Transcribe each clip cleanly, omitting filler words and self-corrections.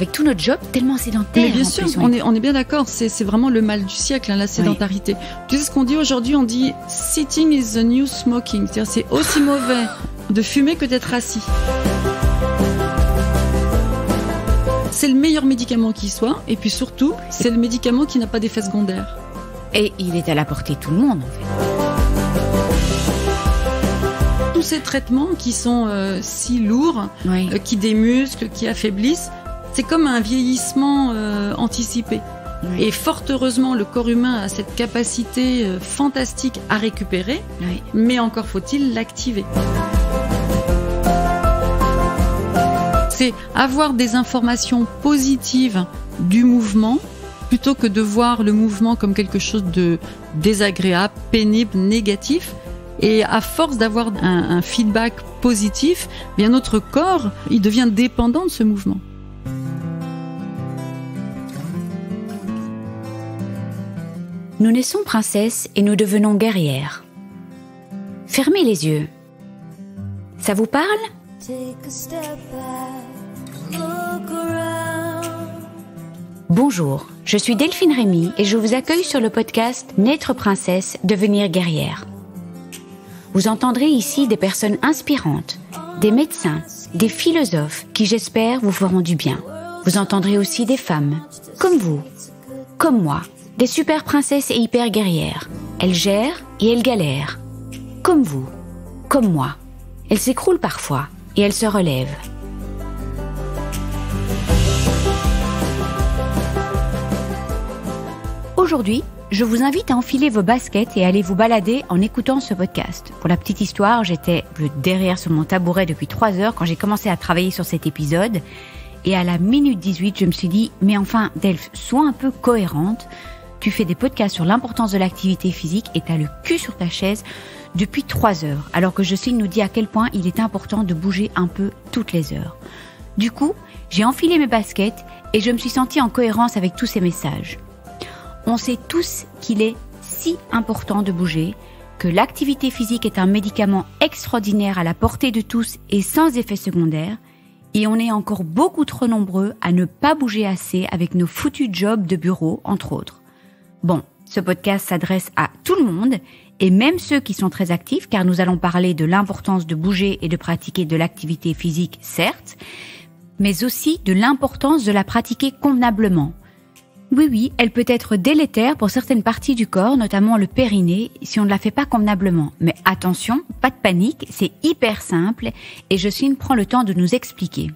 avec tout notre job tellement sédentaire. Mais bien sûr, on est bien d'accord, c'est vraiment le mal du siècle, la sédentarité. Oui. Tu sais ce qu'on dit aujourd'hui, on dit « sitting is the new smoking », c'est-à-dire c'est aussi mauvais de fumer que d'être assis. C'est le meilleur médicament qui soit, et puis surtout, c'est le médicament qui n'a pas d'effet secondaire. Et il est à la portée de tout le monde, en fait. Tous ces traitements qui sont si lourds, qui démusclent, qui affaiblissent, c'est comme un vieillissement anticipé. Oui. Et fort heureusement, le corps humain a cette capacité fantastique à récupérer, mais encore faut-il l'activer. C'est avoir des informations positives du mouvement plutôt que de voir le mouvement comme quelque chose de désagréable, pénible, négatif. Et à force d'avoir un feedback positif, bien notre corps, il devient dépendant de ce mouvement. Nous naissons princesses et nous devenons guerrières. Fermez les yeux. Ça vous parle ? Bonjour, je suis Delphine Rémy et je vous accueille sur le podcast Naître princesse, devenir guerrière. Vous entendrez ici des personnes inspirantes, des médecins, des philosophes qui, j'espère, vous feront du bien. Vous entendrez aussi des femmes, comme vous, comme moi, des super princesses et hyper guerrières. Elles gèrent et elles galèrent, comme vous, comme moi. Elles s'écroulent parfois et elles se relèvent. Aujourd'hui, je vous invite à enfiler vos baskets et à aller vous balader en écoutant ce podcast. Pour la petite histoire, j'étais derrière sur mon tabouret depuis 3 heures quand j'ai commencé à travailler sur cet épisode. Et à la minute 18, je me suis dit, mais enfin, Delph, sois un peu cohérente. Tu fais des podcasts sur l'importance de l'activité physique et t'as le cul sur ta chaise depuis 3 heures. Alors que Jocelyne nous dit à quel point il est important de bouger un peu toutes les heures. Du coup, j'ai enfilé mes baskets et je me suis sentie en cohérence avec tous ces messages. On sait tous qu'il est si important de bouger, que l'activité physique est un médicament extraordinaire à la portée de tous et sans effet secondaire, et on est encore beaucoup trop nombreux à ne pas bouger assez avec nos foutus jobs de bureau, entre autres. Bon, ce podcast s'adresse à tout le monde, et même ceux qui sont très actifs, car nous allons parler de l'importance de bouger et de pratiquer de l'activité physique, certes, mais aussi de l'importance de la pratiquer convenablement. Oui, elle peut être délétère pour certaines parties du corps, notamment le périnée, si on ne la fait pas convenablement. Mais attention, pas de panique, c'est hyper simple et Jocelyne prend le temps de nous expliquer.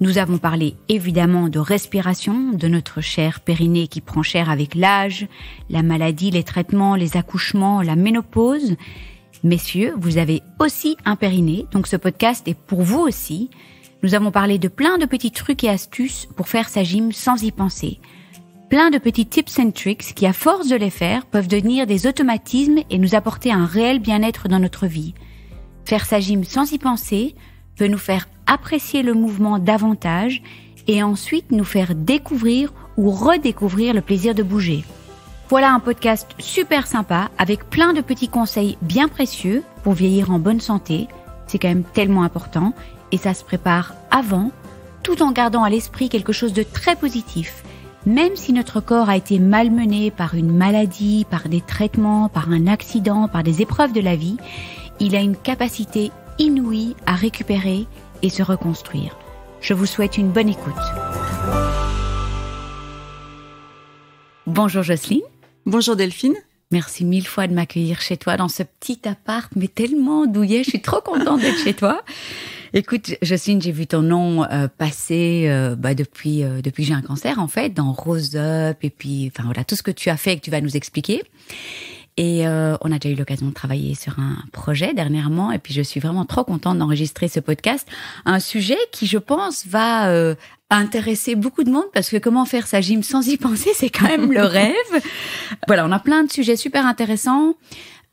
Nous avons parlé évidemment de respiration, de notre cher périnée qui prend cher avec l'âge, la maladie, les traitements, les accouchements, la ménopause. Messieurs, vous avez aussi un périnée, donc ce podcast est pour vous aussi. Nous avons parlé de plein de petits trucs et astuces pour faire sa gym sans y penser. Plein de petits tips and tricks qui, à force de les faire, peuvent devenir des automatismes et nous apporter un réel bien-être dans notre vie. Faire sa gym sans y penser peut nous faire apprécier le mouvement davantage et ensuite nous faire découvrir ou redécouvrir le plaisir de bouger. Voilà un podcast super sympa avec plein de petits conseils bien précieux pour vieillir en bonne santé. C'est quand même tellement important et ça se prépare avant, tout en gardant à l'esprit quelque chose de très positif. Même si notre corps a été malmené par une maladie, par des traitements, par un accident, par des épreuves de la vie, il a une capacité inouïe à récupérer et se reconstruire. Je vous souhaite une bonne écoute. Bonjour Jocelyne. Bonjour Delphine. Merci 1000 fois de m'accueillir chez toi dans ce petit appart, mais tellement douillet, je suis trop contente d'être chez toi. Écoute, Jocelyne, j'ai vu ton nom passer depuis que j'ai un cancer, en fait, dans Rose Up, et puis, enfin voilà, tout ce que tu as fait et que tu vas nous expliquer. Et on a déjà eu l'occasion de travailler sur un projet dernièrement, et puis je suis vraiment trop contente d'enregistrer ce podcast. Un sujet qui, je pense, va intéresser beaucoup de monde, parce que comment faire sa gym sans y penser, c'est quand même le rêve. Voilà, on a plein de sujets super intéressants.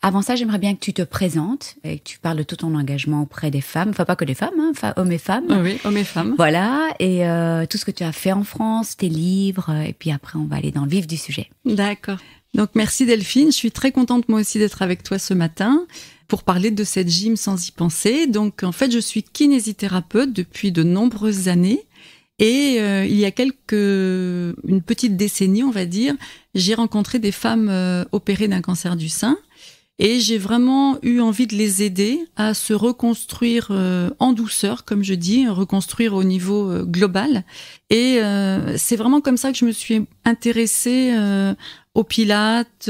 Avant ça, j'aimerais bien que tu te présentes et que tu parles de tout ton engagement auprès des femmes. Enfin, pas que des femmes, hommes et femmes. Oui, hommes et femmes. Voilà, et tout ce que tu as fait en France, tes livres, et puis après, on va aller dans le vif du sujet. D'accord. Donc, merci Delphine. Je suis très contente, moi aussi, d'être avec toi ce matin pour parler de cette gym sans y penser. Donc, en fait, je suis kinésithérapeute depuis de nombreuses années. Et il y a une petite décennie, on va dire, j'ai rencontré des femmes opérées d'un cancer du sein. Et j'ai vraiment eu envie de les aider à se reconstruire en douceur, comme je dis, reconstruire au niveau global. Et c'est vraiment comme ça que je me suis intéressée au pilates,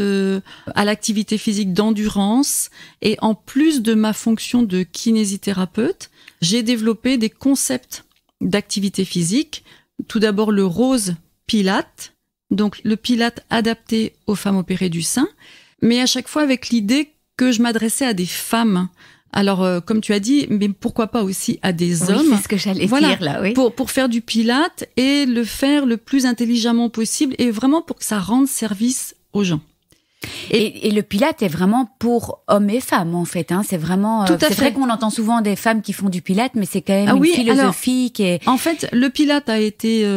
à l'activité physique d'endurance. Et en plus de ma fonction de kinésithérapeute, j'ai développé des concepts d'activité physique. Tout d'abord le rose pilate, donc le pilate adapté aux femmes opérées du sein. Mais à chaque fois avec l'idée que je m'adressais à des femmes. Alors, comme tu as dit, mais pourquoi pas aussi à des hommes. C'est ce que j'allais dire là, oui. Pour faire du pilate et le faire le plus intelligemment possible et vraiment pour que ça rende service aux gens. Et le pilate est vraiment pour hommes et femmes, en fait. Hein. C'est vraiment. Tout à fait. C'est vrai qu'on entend souvent des femmes qui font du pilate, mais c'est quand même une philosophie qui est. En fait, le pilate a été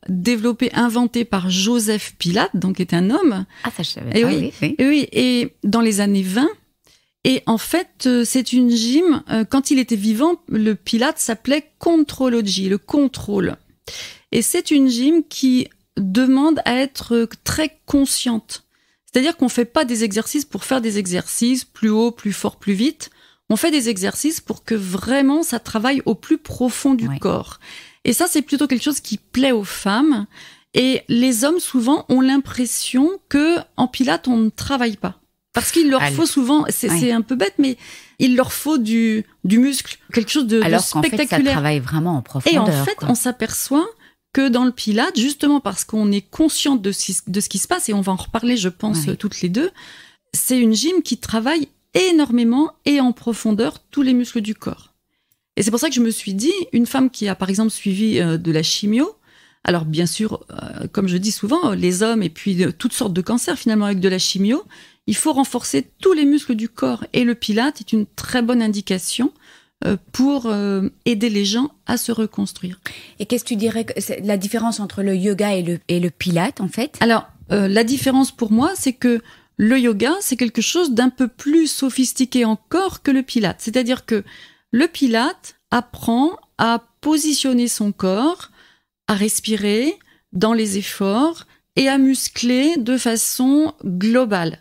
développé, inventé par Joseph Pilate, donc est un homme. Ah, ça je savais. Oui, et dans les années 20. Et en fait, c'est une gym, quand il était vivant, le Pilate s'appelait Contrology, le contrôle. Et c'est une gym qui demande à être très consciente. C'est-à-dire qu'on fait pas des exercices pour faire des exercices plus haut, plus fort, plus vite. On fait des exercices pour que vraiment ça travaille au plus profond du corps. Et ça, c'est plutôt quelque chose qui plaît aux femmes. Et les hommes, souvent, ont l'impression que en Pilates, on ne travaille pas. Parce qu'il leur faut souvent, c'est un peu bête, mais il leur faut du muscle, quelque chose de spectaculaire. Alors qu'en fait, ça travaille vraiment en profondeur. Et en fait, on s'aperçoit que dans le Pilates, justement parce qu'on est conscient de ce qui se passe, et on va en reparler, je pense, toutes les deux, c'est une gym qui travaille énormément et en profondeur tous les muscles du corps. Et c'est pour ça que je me suis dit, une femme qui a par exemple suivi de la chimio, alors bien sûr, comme je dis souvent, les hommes et puis toutes sortes de cancers finalement avec de la chimio, il faut renforcer tous les muscles du corps. Et le Pilate est une très bonne indication pour aider les gens à se reconstruire. Et qu'est-ce que tu dirais que c'est la différence entre le yoga et le Pilate en fait ? Alors, la différence pour moi, c'est que le yoga, c'est quelque chose d'un peu plus sophistiqué encore que le Pilate. C'est-à-dire que le Pilate apprend à positionner son corps, à respirer dans les efforts et à muscler de façon globale.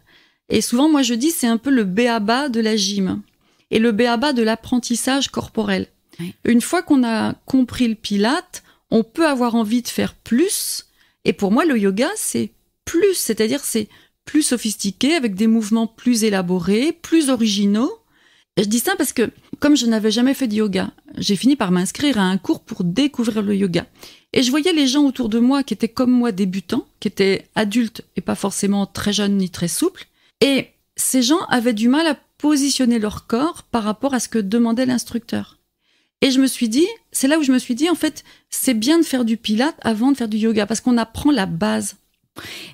Et souvent, moi, je dis, c'est un peu le b.a.-ba de la gym et le b.a.-ba de l'apprentissage corporel. Oui. Une fois qu'on a compris le Pilate, on peut avoir envie de faire plus. Et pour moi, le yoga, c'est plus, c'est-à-dire c'est plus sophistiqué, avec des mouvements plus élaborés, plus originaux. Et je dis ça parce que, comme je n'avais jamais fait de yoga, j'ai fini par m'inscrire à un cours pour découvrir le yoga. Et je voyais les gens autour de moi qui étaient comme moi débutants, qui étaient adultes et pas forcément très jeunes ni très souples. Et ces gens avaient du mal à positionner leur corps par rapport à ce que demandait l'instructeur. Et c'est là où je me suis dit, en fait, c'est bien de faire du Pilate avant de faire du yoga, parce qu'on apprend la base.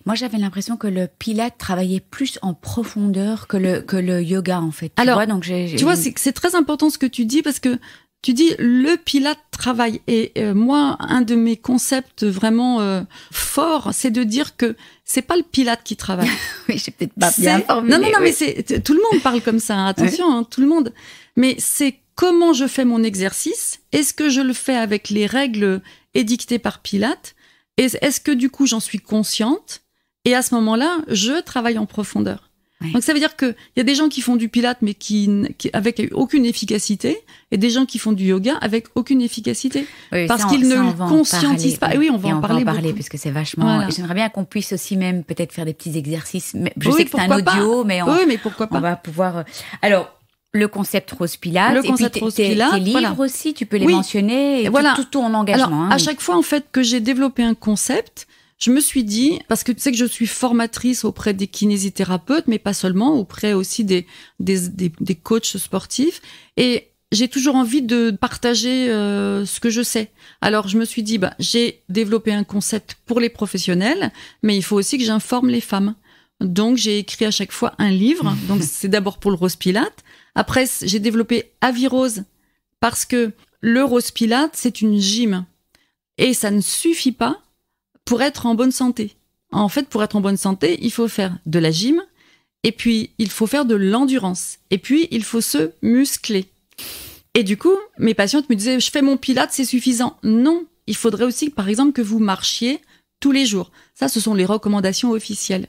Moi, j'avais l'impression que le Pilate travaillait plus en profondeur que le yoga, en fait. Alors, tu vois, c'est très important ce que tu dis, parce que tu dis le Pilate travaille. Et moi, un de mes concepts vraiment forts, c'est de dire que c'est pas le Pilate qui travaille. Oui, j'ai peut-être pas bien formulé. Non, mais tout le monde parle comme ça. Hein, attention, hein, tout le monde. Mais c'est comment je fais mon exercice. Est-ce que je le fais avec les règles édictées par Pilate ? Est-ce que du coup, j'en suis consciente ? Et à ce moment-là, je travaille en profondeur. Oui. Donc ça veut dire que il y a des gens qui font du Pilate mais qui avec aucune efficacité, et des gens qui font du yoga avec aucune efficacité, parce qu'ils ne le conscientisent pas. Et oui, on va en parler parce que c'est vachement. Voilà. J'aimerais bien qu'on puisse aussi même peut-être faire des petits exercices. Je sais que c'est un audio, mais mais pourquoi pas ? On va pouvoir. Alors. Le concept Rose Pilate. Le concept Rose Pilate. Tes livres aussi, tu peux les mentionner. Et voilà. Tout ton engagement. Alors, à chaque fois, en fait, que j'ai développé un concept, je me suis dit, parce que tu sais que je suis formatrice auprès des kinésithérapeutes, mais pas seulement, auprès aussi des coachs sportifs. Et j'ai toujours envie de partager ce que je sais. Alors, je me suis dit, j'ai développé un concept pour les professionnels, mais il faut aussi que j'informe les femmes. Donc, j'ai écrit à chaque fois un livre. Donc, c'est d'abord pour le Rose Pilate. Après, j'ai développé Avirose parce que le Rose Pilate, c'est une gym. Et ça ne suffit pas pour être en bonne santé. En fait, pour être en bonne santé, il faut faire de la gym, et puis il faut faire de l'endurance, et puis il faut se muscler. Et du coup, mes patientes me disaient, je fais mon Pilate, c'est suffisant. Non, il faudrait aussi, par exemple, que vous marchiez tous les jours. Ça, ce sont les recommandations officielles.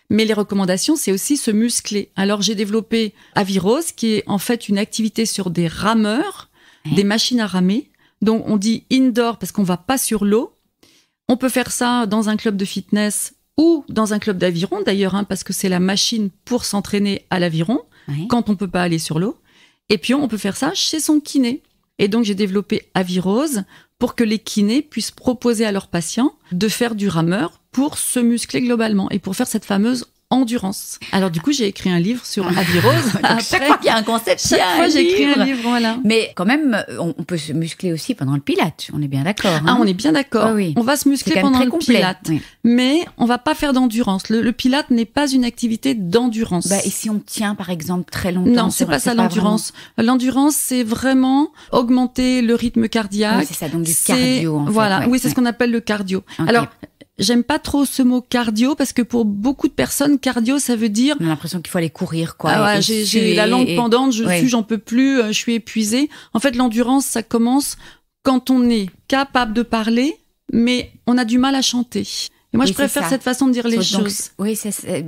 Mais les recommandations, c'est aussi se muscler. Alors, j'ai développé Avirose, qui est en fait une activité sur des rameurs, des machines à ramer. Donc, on dit indoor parce qu'on va pas sur l'eau. On peut faire ça dans un club de fitness ou dans un club d'aviron, d'ailleurs, parce que c'est la machine pour s'entraîner à l'aviron, quand on peut pas aller sur l'eau. Et puis, on peut faire ça chez son kiné. Et donc, j'ai développé Avirose pour que les kinés puissent proposer à leurs patients de faire du rameur pour se muscler globalement et pour faire cette fameuse endurance. Alors du coup, j'ai écrit un livre sur Avirose. Chaque fois qu'il y a un concept, j'ai écrit un livre, voilà. Mais quand même, on peut se muscler aussi pendant le pilate. On est bien d'accord. Ah, on est bien d'accord. Oui. On va se muscler pendant le pilate. Oui. Mais on va pas faire d'endurance. Le pilate n'est pas une activité d'endurance. Et si on tient, par exemple, très longtemps. Non, c'est pas ça l'endurance. L'endurance, c'est vraiment augmenter le rythme cardiaque. Oui, c'est ça, donc du cardio, en fait. Voilà. Oui, c'est ce qu'on appelle le cardio. Okay. Alors, j'aime pas trop ce mot cardio parce que pour beaucoup de personnes, cardio, ça veut dire... On a l'impression qu'il faut aller courir, quoi. Ah ouais, j'ai la langue pendante, j'en peux plus, je suis épuisée. En fait, l'endurance, ça commence quand on est capable de parler, mais on a du mal à chanter. Et moi, je préfère cette façon de dire les choses. Oui,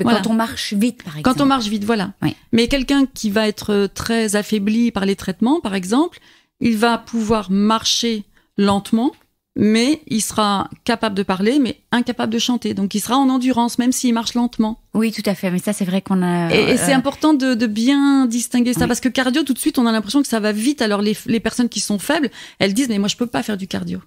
voilà. Quand on marche vite, par exemple. Quand on marche vite, voilà. Oui. Mais quelqu'un qui va être très affaibli par les traitements, par exemple, il va pouvoir marcher lentement, mais il sera capable de parler, mais incapable de chanter. Donc, il sera en endurance, même s'il marche lentement. Oui, tout à fait. Mais ça, c'est vrai qu'on a... Et c'est important de bien distinguer ça. Parce que cardio, tout de suite, on a l'impression que ça va vite. Alors, les personnes qui sont faibles, elles disent, mais moi, je peux pas faire du cardio.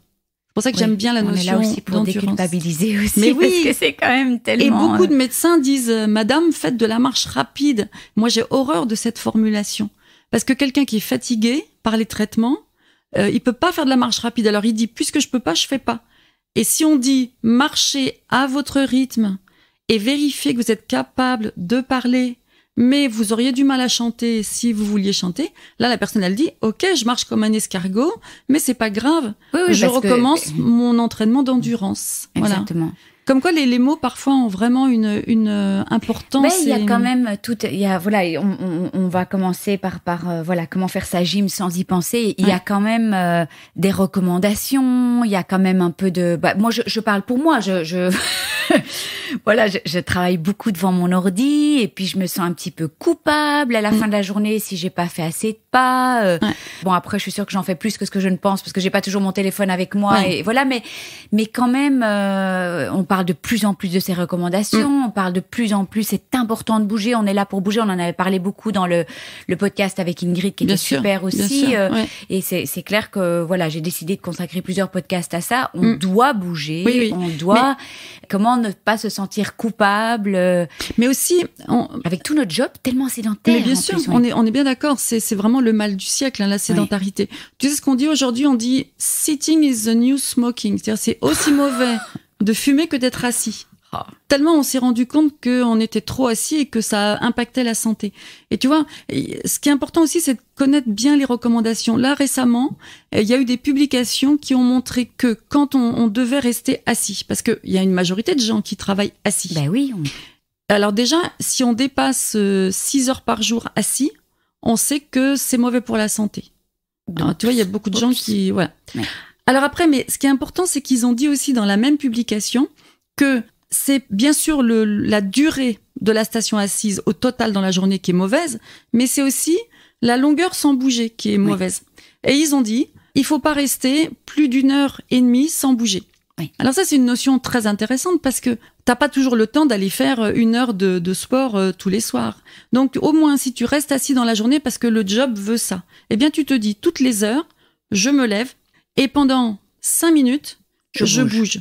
C'est pour ça que j'aime bien la notion d'endurance. On est là aussi pour déculpabiliser aussi. Mais oui, parce que c'est quand même tellement... Et beaucoup de médecins disent, madame, faites de la marche rapide. Moi, j'ai horreur de cette formulation. Parce que quelqu'un qui est fatigué par les traitements, il peut pas faire de la marche rapide. Alors il dit, puisque je peux pas, je fais pas. Et si on dit, marchez à votre rythme et vérifiez que vous êtes capable de parler, mais vous auriez du mal à chanter si vous vouliez chanter, là la personne elle dit, ok, je marche comme un escargot, mais c'est pas grave. Oui, je recommence mon entraînement d'endurance. Exactement. Voilà. Comme quoi, les mots parfois ont vraiment une importance. Mais il y a quand même on va commencer par comment faire sa gym sans y penser. Il y a quand même des recommandations. Il y a quand même un peu de. Moi, je parle pour moi. Je travaille beaucoup devant mon ordi et puis je me sens un petit peu coupable à la fin de la journée si j'ai pas fait assez de pas. Bon, après, je suis sûre que j'en fais plus que ce que je ne pense parce que j'ai pas toujours mon téléphone avec moi et voilà. Mais quand même, on parle de plus en plus de ces recommandations. On parle de plus en plus. C'est important de bouger. On est là pour bouger. On en avait parlé beaucoup dans le podcast avec Ingrid qui était super aussi. Et c'est clair que j'ai décidé de consacrer plusieurs podcasts à ça. On doit bouger. Oui. On doit. Comment ne pas se sentir coupable. Mais aussi, avec tout notre job tellement sédentaire. Mais bien sûr, on est bien d'accord. C'est vraiment le mal du siècle, la sédentarité. Tu sais ce qu'on dit aujourd'hui? On dit sitting is the new smoking. C'est-à-dire, c'est aussi mauvais de fumer que d'être assis. Tellement on s'est rendu compte qu'on était trop assis et que ça impactait la santé. Et tu vois, ce qui est important aussi, c'est de connaître bien les recommandations. Là, récemment, il y a eu des publications qui ont montré que quand on devait rester assis, parce qu'il y a une majorité de gens qui travaillent assis. Ben oui. Alors déjà, si on dépasse 6 heures par jour assis, on sait que c'est mauvais pour la santé. Alors, tu vois, il y a beaucoup de gens qui... Voilà. Ouais. Alors après, mais ce qui est important, c'est qu'ils ont dit aussi dans la même publication que c'est bien sûr la durée de la station assise au total dans la journée qui est mauvaise, mais c'est aussi la longueur sans bouger qui est mauvaise. Et ils ont dit, il faut pas rester plus d'1 heure et demie sans bouger. Oui. Alors ça, c'est une notion très intéressante parce que t'as pas toujours le temps d'aller faire 1 heure de sport tous les soirs. Donc au moins, si tu restes assis dans la journée parce que le job veut ça, eh bien tu te dis toutes les heures, je me lève et pendant 5 minutes, je bouge.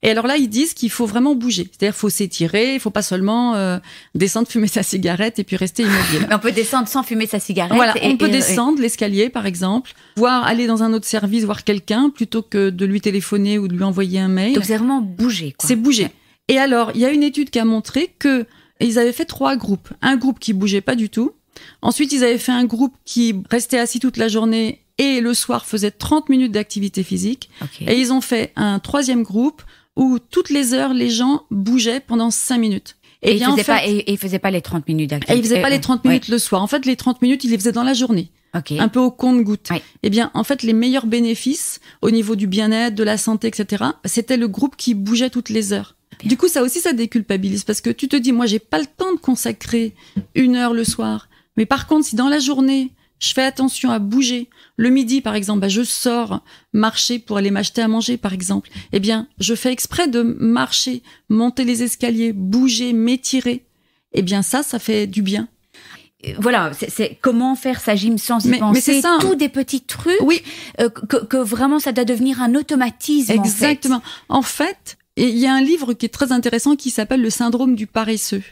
Et alors là, ils disent qu'il faut vraiment bouger. C'est-à-dire, il faut s'étirer, il faut pas seulement descendre, fumer sa cigarette et puis rester immobile. On peut descendre sans fumer sa cigarette. Voilà, on peut descendre l'escalier, par exemple, voire aller dans un autre service, voir quelqu'un, plutôt que de lui téléphoner ou de lui envoyer un mail. Donc c'est vraiment bouger, quoi. C'est bouger. Et alors, il y a une étude qui a montré que ils avaient fait 3 groupes. Un groupe qui bougeait pas du tout. Ensuite, ils avaient fait un groupe qui restait assis toute la journée et le soir faisait 30 minutes d'activité physique. Okay. Et ils ont fait un 3e groupe où toutes les heures, les gens bougeaient pendant 5 minutes. Et ils faisaient pas les 30 minutes d'activité. Et ils faisaient pas les 30 minutes le soir. En fait, les 30 minutes, ils les faisaient dans la journée. un peu au compte-gouttes. Oui. Eh bien, en fait, les meilleurs bénéfices au niveau du bien-être, de la santé, etc., c'était le groupe qui bougeait toutes les heures. Bien. Du coup, ça aussi, ça déculpabilise parce que tu te dis, moi, j'ai pas le temps de consacrer 1 heure le soir. Mais par contre, si dans la journée, je fais attention à bouger, le midi, par exemple, je sors marcher pour aller m'acheter à manger, par exemple, eh bien, je fais exprès de marcher, monter les escaliers, bouger, m'étirer. Eh bien, ça fait du bien. Voilà, c'est comment faire sa gym sans y penser. Mais c'est ça. Tous des petits trucs. Oui. Que vraiment, ça doit devenir un automatisme. Exactement. En fait, il y a un livre qui est très intéressant qui s'appelle Le syndrome du paresseux.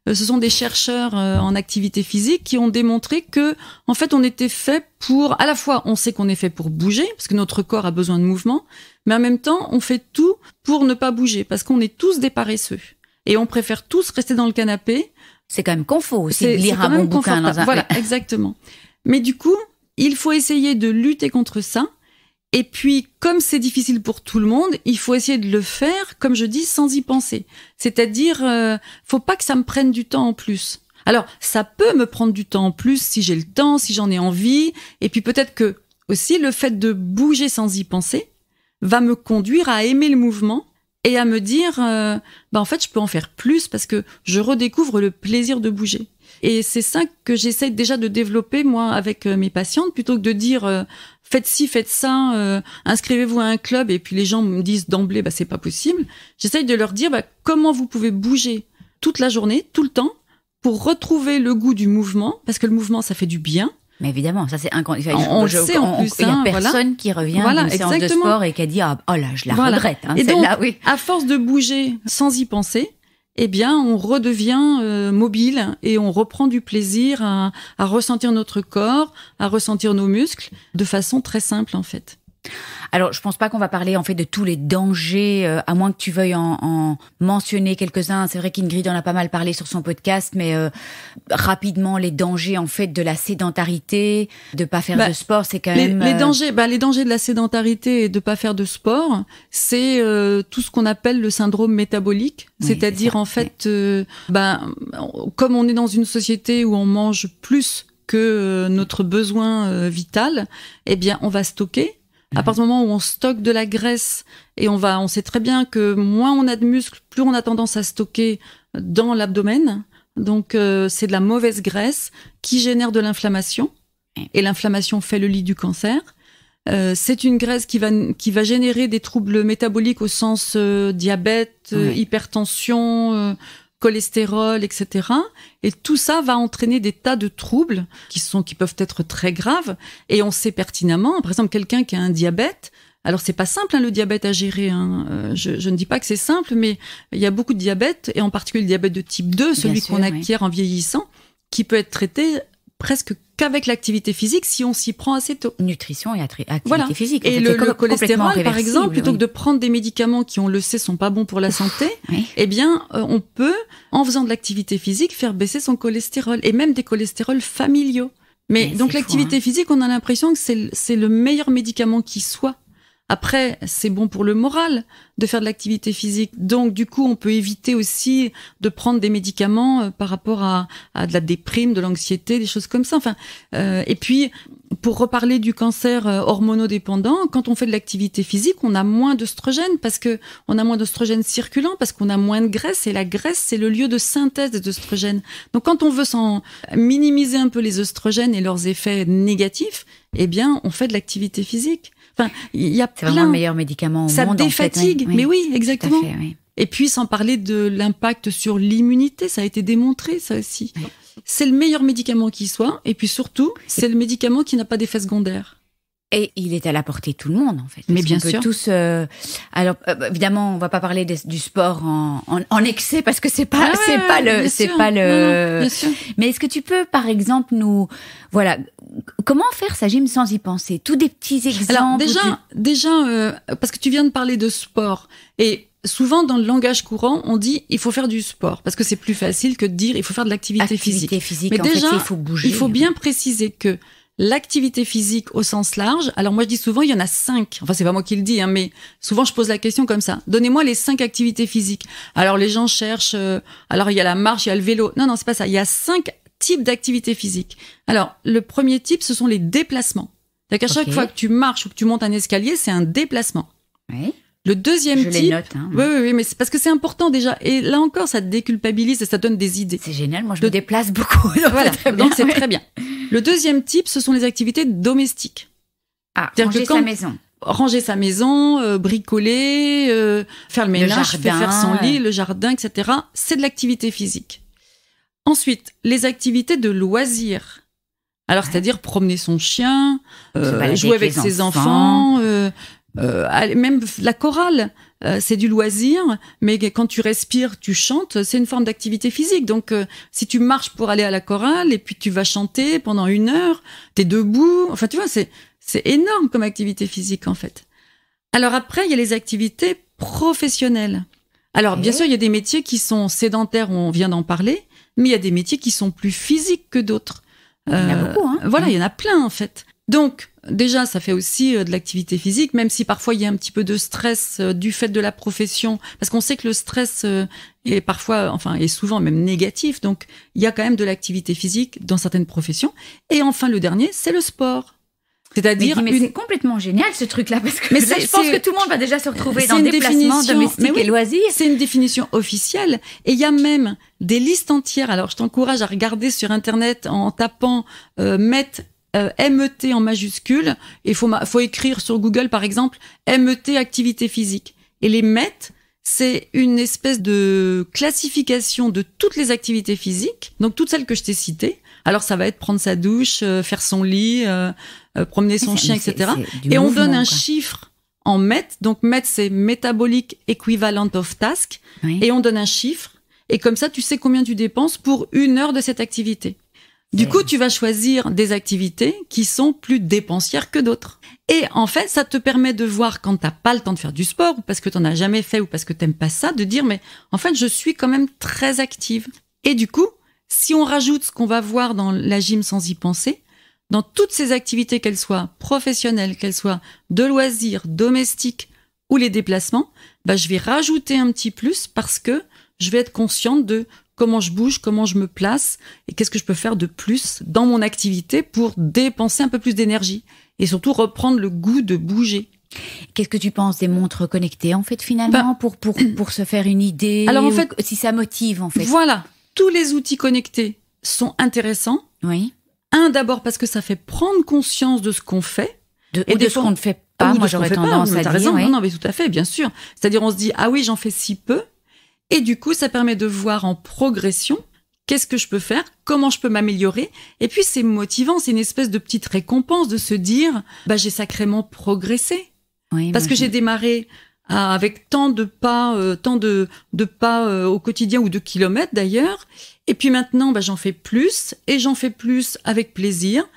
Ce sont des chercheurs en activité physique qui ont démontré que, en fait, on était fait pour, à la fois, on sait qu'on est fait pour bouger, parce que notre corps a besoin de mouvement, mais en même temps, on fait tout pour ne pas bouger, parce qu'on est tous des paresseux. Et on préfère tous rester dans le canapé. C'est quand même confort aussi de lire un bon bouquin dans un... Voilà, exactement. Mais du coup, il faut essayer de lutter contre ça. Et puis, comme c'est difficile pour tout le monde, il faut essayer de le faire, comme je dis, sans y penser. C'est-à-dire, faut pas que ça me prenne du temps en plus. Alors, ça peut me prendre du temps en plus si j'ai le temps, si j'en ai envie. Et puis peut-être que aussi le fait de bouger sans y penser va me conduire à aimer le mouvement et à me dire, en fait, je peux en faire plus parce que je redécouvre le plaisir de bouger. Et c'est ça que j'essaie déjà de développer, moi, avec mes patientes, plutôt que de dire faites ci, faites ça, inscrivez-vous à un club, et puis les gens me disent d'emblée, c'est pas possible. J'essaie de leur dire comment vous pouvez bouger toute la journée, tout le temps, pour retrouver le goût du mouvement, parce que le mouvement, ça fait du bien. Mais évidemment, ça c'est incroyable. On le sait en plus. Il y a personne qui revient d'une séance de sport et qui a dit oh là, je la regrette. Et donc, à force de bouger sans y penser, eh bien, on redevient mobile et on reprend du plaisir à ressentir notre corps, à ressentir nos muscles, de façon très simple en fait. Alors, je pense pas qu'on va parler en fait de tous les dangers, à moins que tu veuilles en mentionner quelques-uns. C'est vrai qu'Ingrid en a pas mal parlé sur son podcast, mais rapidement les dangers en fait de la sédentarité, de pas faire de sport, c'est quand même les dangers de la sédentarité et de pas faire de sport, c'est tout ce qu'on appelle le syndrome métabolique, c'est-à-dire en fait, comme on est dans une société où on mange plus que notre besoin vital, eh bien, on va stocker. À partir du moment où on stocke de la graisse et on sait très bien que moins on a de muscles, plus on a tendance à stocker dans l'abdomen. Donc c'est de la mauvaise graisse qui génère de l'inflammation et l'inflammation fait le lit du cancer. C'est une graisse qui va générer des troubles métaboliques au sens diabète, hypertension, cholestérol, etc. Et tout ça va entraîner des tas de troubles qui peuvent être très graves. Et on sait pertinemment, par exemple, quelqu'un qui a un diabète, alors c'est pas simple le diabète à gérer. Je ne dis pas que c'est simple, mais il y a beaucoup de diabète, et en particulier le diabète de type 2, celui qu'on acquiert en vieillissant, qui peut être traité presque qu'avec l'activité physique si on s'y prend assez tôt. Nutrition et activité physique. Et le cholestérol, par exemple, plutôt que de prendre des médicaments qui, on le sait, sont pas bons pour la santé, eh bien, on peut, en faisant de l'activité physique, faire baisser son cholestérol, et même des cholestérols familiaux. Mais donc l'activité physique, on a l'impression que c'est le meilleur médicament qui soit. Après, c'est bon pour le moral de faire de l'activité physique. Donc, du coup, on peut éviter aussi de prendre des médicaments par rapport à de la déprime, de l'anxiété, des choses comme ça. Enfin, et puis, pour reparler du cancer hormonodépendant, quand on fait de l'activité physique, on a moins d'œstrogènes parce que on a moins d'œstrogènes circulant, parce qu'on a moins de graisse, et la graisse, c'est le lieu de synthèse des œstrogènes. Donc, quand on veut minimiser un peu les œstrogènes et leurs effets négatifs, eh bien, on fait de l'activité physique. Enfin, il y a c'est vraiment le meilleur médicament au monde. Ça défatigue, en fait, mais oui, exactement. Tout à fait, oui. Et puis, sans parler de l'impact sur l'immunité, ça a été démontré, ça aussi. Oui. C'est le meilleur médicament qui soit, et puis surtout, c'est le médicament qui n'a pas d'effets secondaires. Et il est à la portée de tout le monde, en fait. Mais bien sûr. Tous, alors, évidemment, on va pas parler du sport en excès parce que c'est pas le. Bien sûr. Mais est-ce que tu peux, par exemple, comment faire sa gym sans y penser? Tous des petits exemples. Alors déjà, parce que tu viens de parler de sport, et souvent dans le langage courant, on dit il faut faire du sport parce que c'est plus facile que de dire il faut faire de l'activité physique. Mais déjà, il faut bouger. Il faut bien préciser que l'activité physique au sens large, alors moi je dis souvent il y en a 5, enfin c'est pas moi qui le dis, mais souvent je pose la question comme ça, donnez-moi les 5 activités physiques. Alors les gens cherchent, alors il y a la marche, il y a le vélo, non c'est pas ça, il y a 5 types d'activités physiques. Alors, le premier type, ce sont les déplacements. C'est-à-dire qu'à chaque fois que tu marches ou que tu montes un escalier, c'est un déplacement. Oui. Le deuxième type... Je les note. Hein. Oui, mais c'est parce que c'est important déjà. Et là encore, ça te déculpabilise et ça donne des idées. C'est génial, moi je me déplace beaucoup. Donc c'est très bien. Le deuxième type, ce sont les activités domestiques. Ranger sa maison. Ranger sa maison, bricoler, faire le ménage, faire son lit, le jardin, etc. C'est de l'activité physique. Ensuite, les activités de loisirs. Alors, c'est-à-dire promener son chien, jouer avec ses enfants, même la chorale, c'est du loisir, mais quand tu respires, tu chantes, c'est une forme d'activité physique. Donc, si tu marches pour aller à la chorale et puis tu vas chanter pendant 1 heure, t'es debout, enfin, tu vois, c'est énorme comme activité physique, en fait. Alors après, il y a les activités professionnelles. Alors, bien sûr, il y a des métiers qui sont sédentaires, on vient d'en parler, mais il y a des métiers qui sont plus physiques que d'autres. Il y en a beaucoup, hein. Voilà, il y en a plein, en fait. Donc, déjà, ça fait aussi de l'activité physique, même si parfois il y a un petit peu de stress du fait de la profession, parce qu'on sait que le stress est parfois, enfin, est souvent même négatif. Donc, il y a quand même de l'activité physique dans certaines professions. Et enfin, le dernier, c'est le sport. C'est-à-dire mais c'est complètement génial ce truc-là, parce que là, je pense que tout le monde va déjà se retrouver dans des déplacements domestiques et loisirs. C'est une définition officielle, et il y a même des listes entières. Alors, je t'encourage à regarder sur Internet en tapant MET en majuscule, et faut écrire sur Google par exemple MET activité physique. Et les MET, c'est une espèce de classification de toutes les activités physiques, donc toutes celles que je t'ai citées. Alors ça va être prendre sa douche, faire son lit, promener son chien, etc. Et on donne un chiffre en MET. Donc MET, c'est Metabolic Equivalent of Task. Oui. Et on donne un chiffre. Et comme ça, tu sais combien tu dépenses pour 1 heure de cette activité. Du coup, tu vas choisir des activités qui sont plus dépensières que d'autres. Et en fait, ça te permet de voir quand t'as pas le temps de faire du sport, ou parce que t'en as jamais fait, ou parce que t'aimes pas ça, de dire, mais en fait, je suis quand même très active. Et du coup, si on rajoute ce qu'on va voir dans la gym sans y penser, dans toutes ces activités, qu'elles soient professionnelles, qu'elles soient de loisirs, domestiques ou les déplacements, je vais rajouter un petit plus parce que je vais être consciente de comment je bouge, comment je me place et qu'est-ce que je peux faire de plus dans mon activité pour dépenser un peu plus d'énergie et surtout reprendre le goût de bouger. Qu'est-ce que tu penses des montres connectées, en fait, finalement, pour se faire une idée? Alors, en fait, si ça motive, en fait. Voilà. Tous les outils connectés sont intéressants. Oui. D'abord parce que ça fait prendre conscience de ce qu'on fait. Et de ce qu'on ne fait pas. Moi, j'aurais tendance à dire. Raison. Oui. Non, mais tout à fait, bien sûr. C'est-à-dire, on se dit, ah oui, j'en fais si peu. Et du coup, ça permet de voir en progression qu'est-ce que je peux faire, comment je peux m'améliorer. Et puis, c'est motivant, c'est une espèce de petite récompense de se dire, j'ai sacrément progressé. Oui, parce que j'ai démarré avec tant de pas au quotidien ou de kilomètres d'ailleurs. Et puis maintenant, j'en fais plus et j'en fais plus avec plaisir.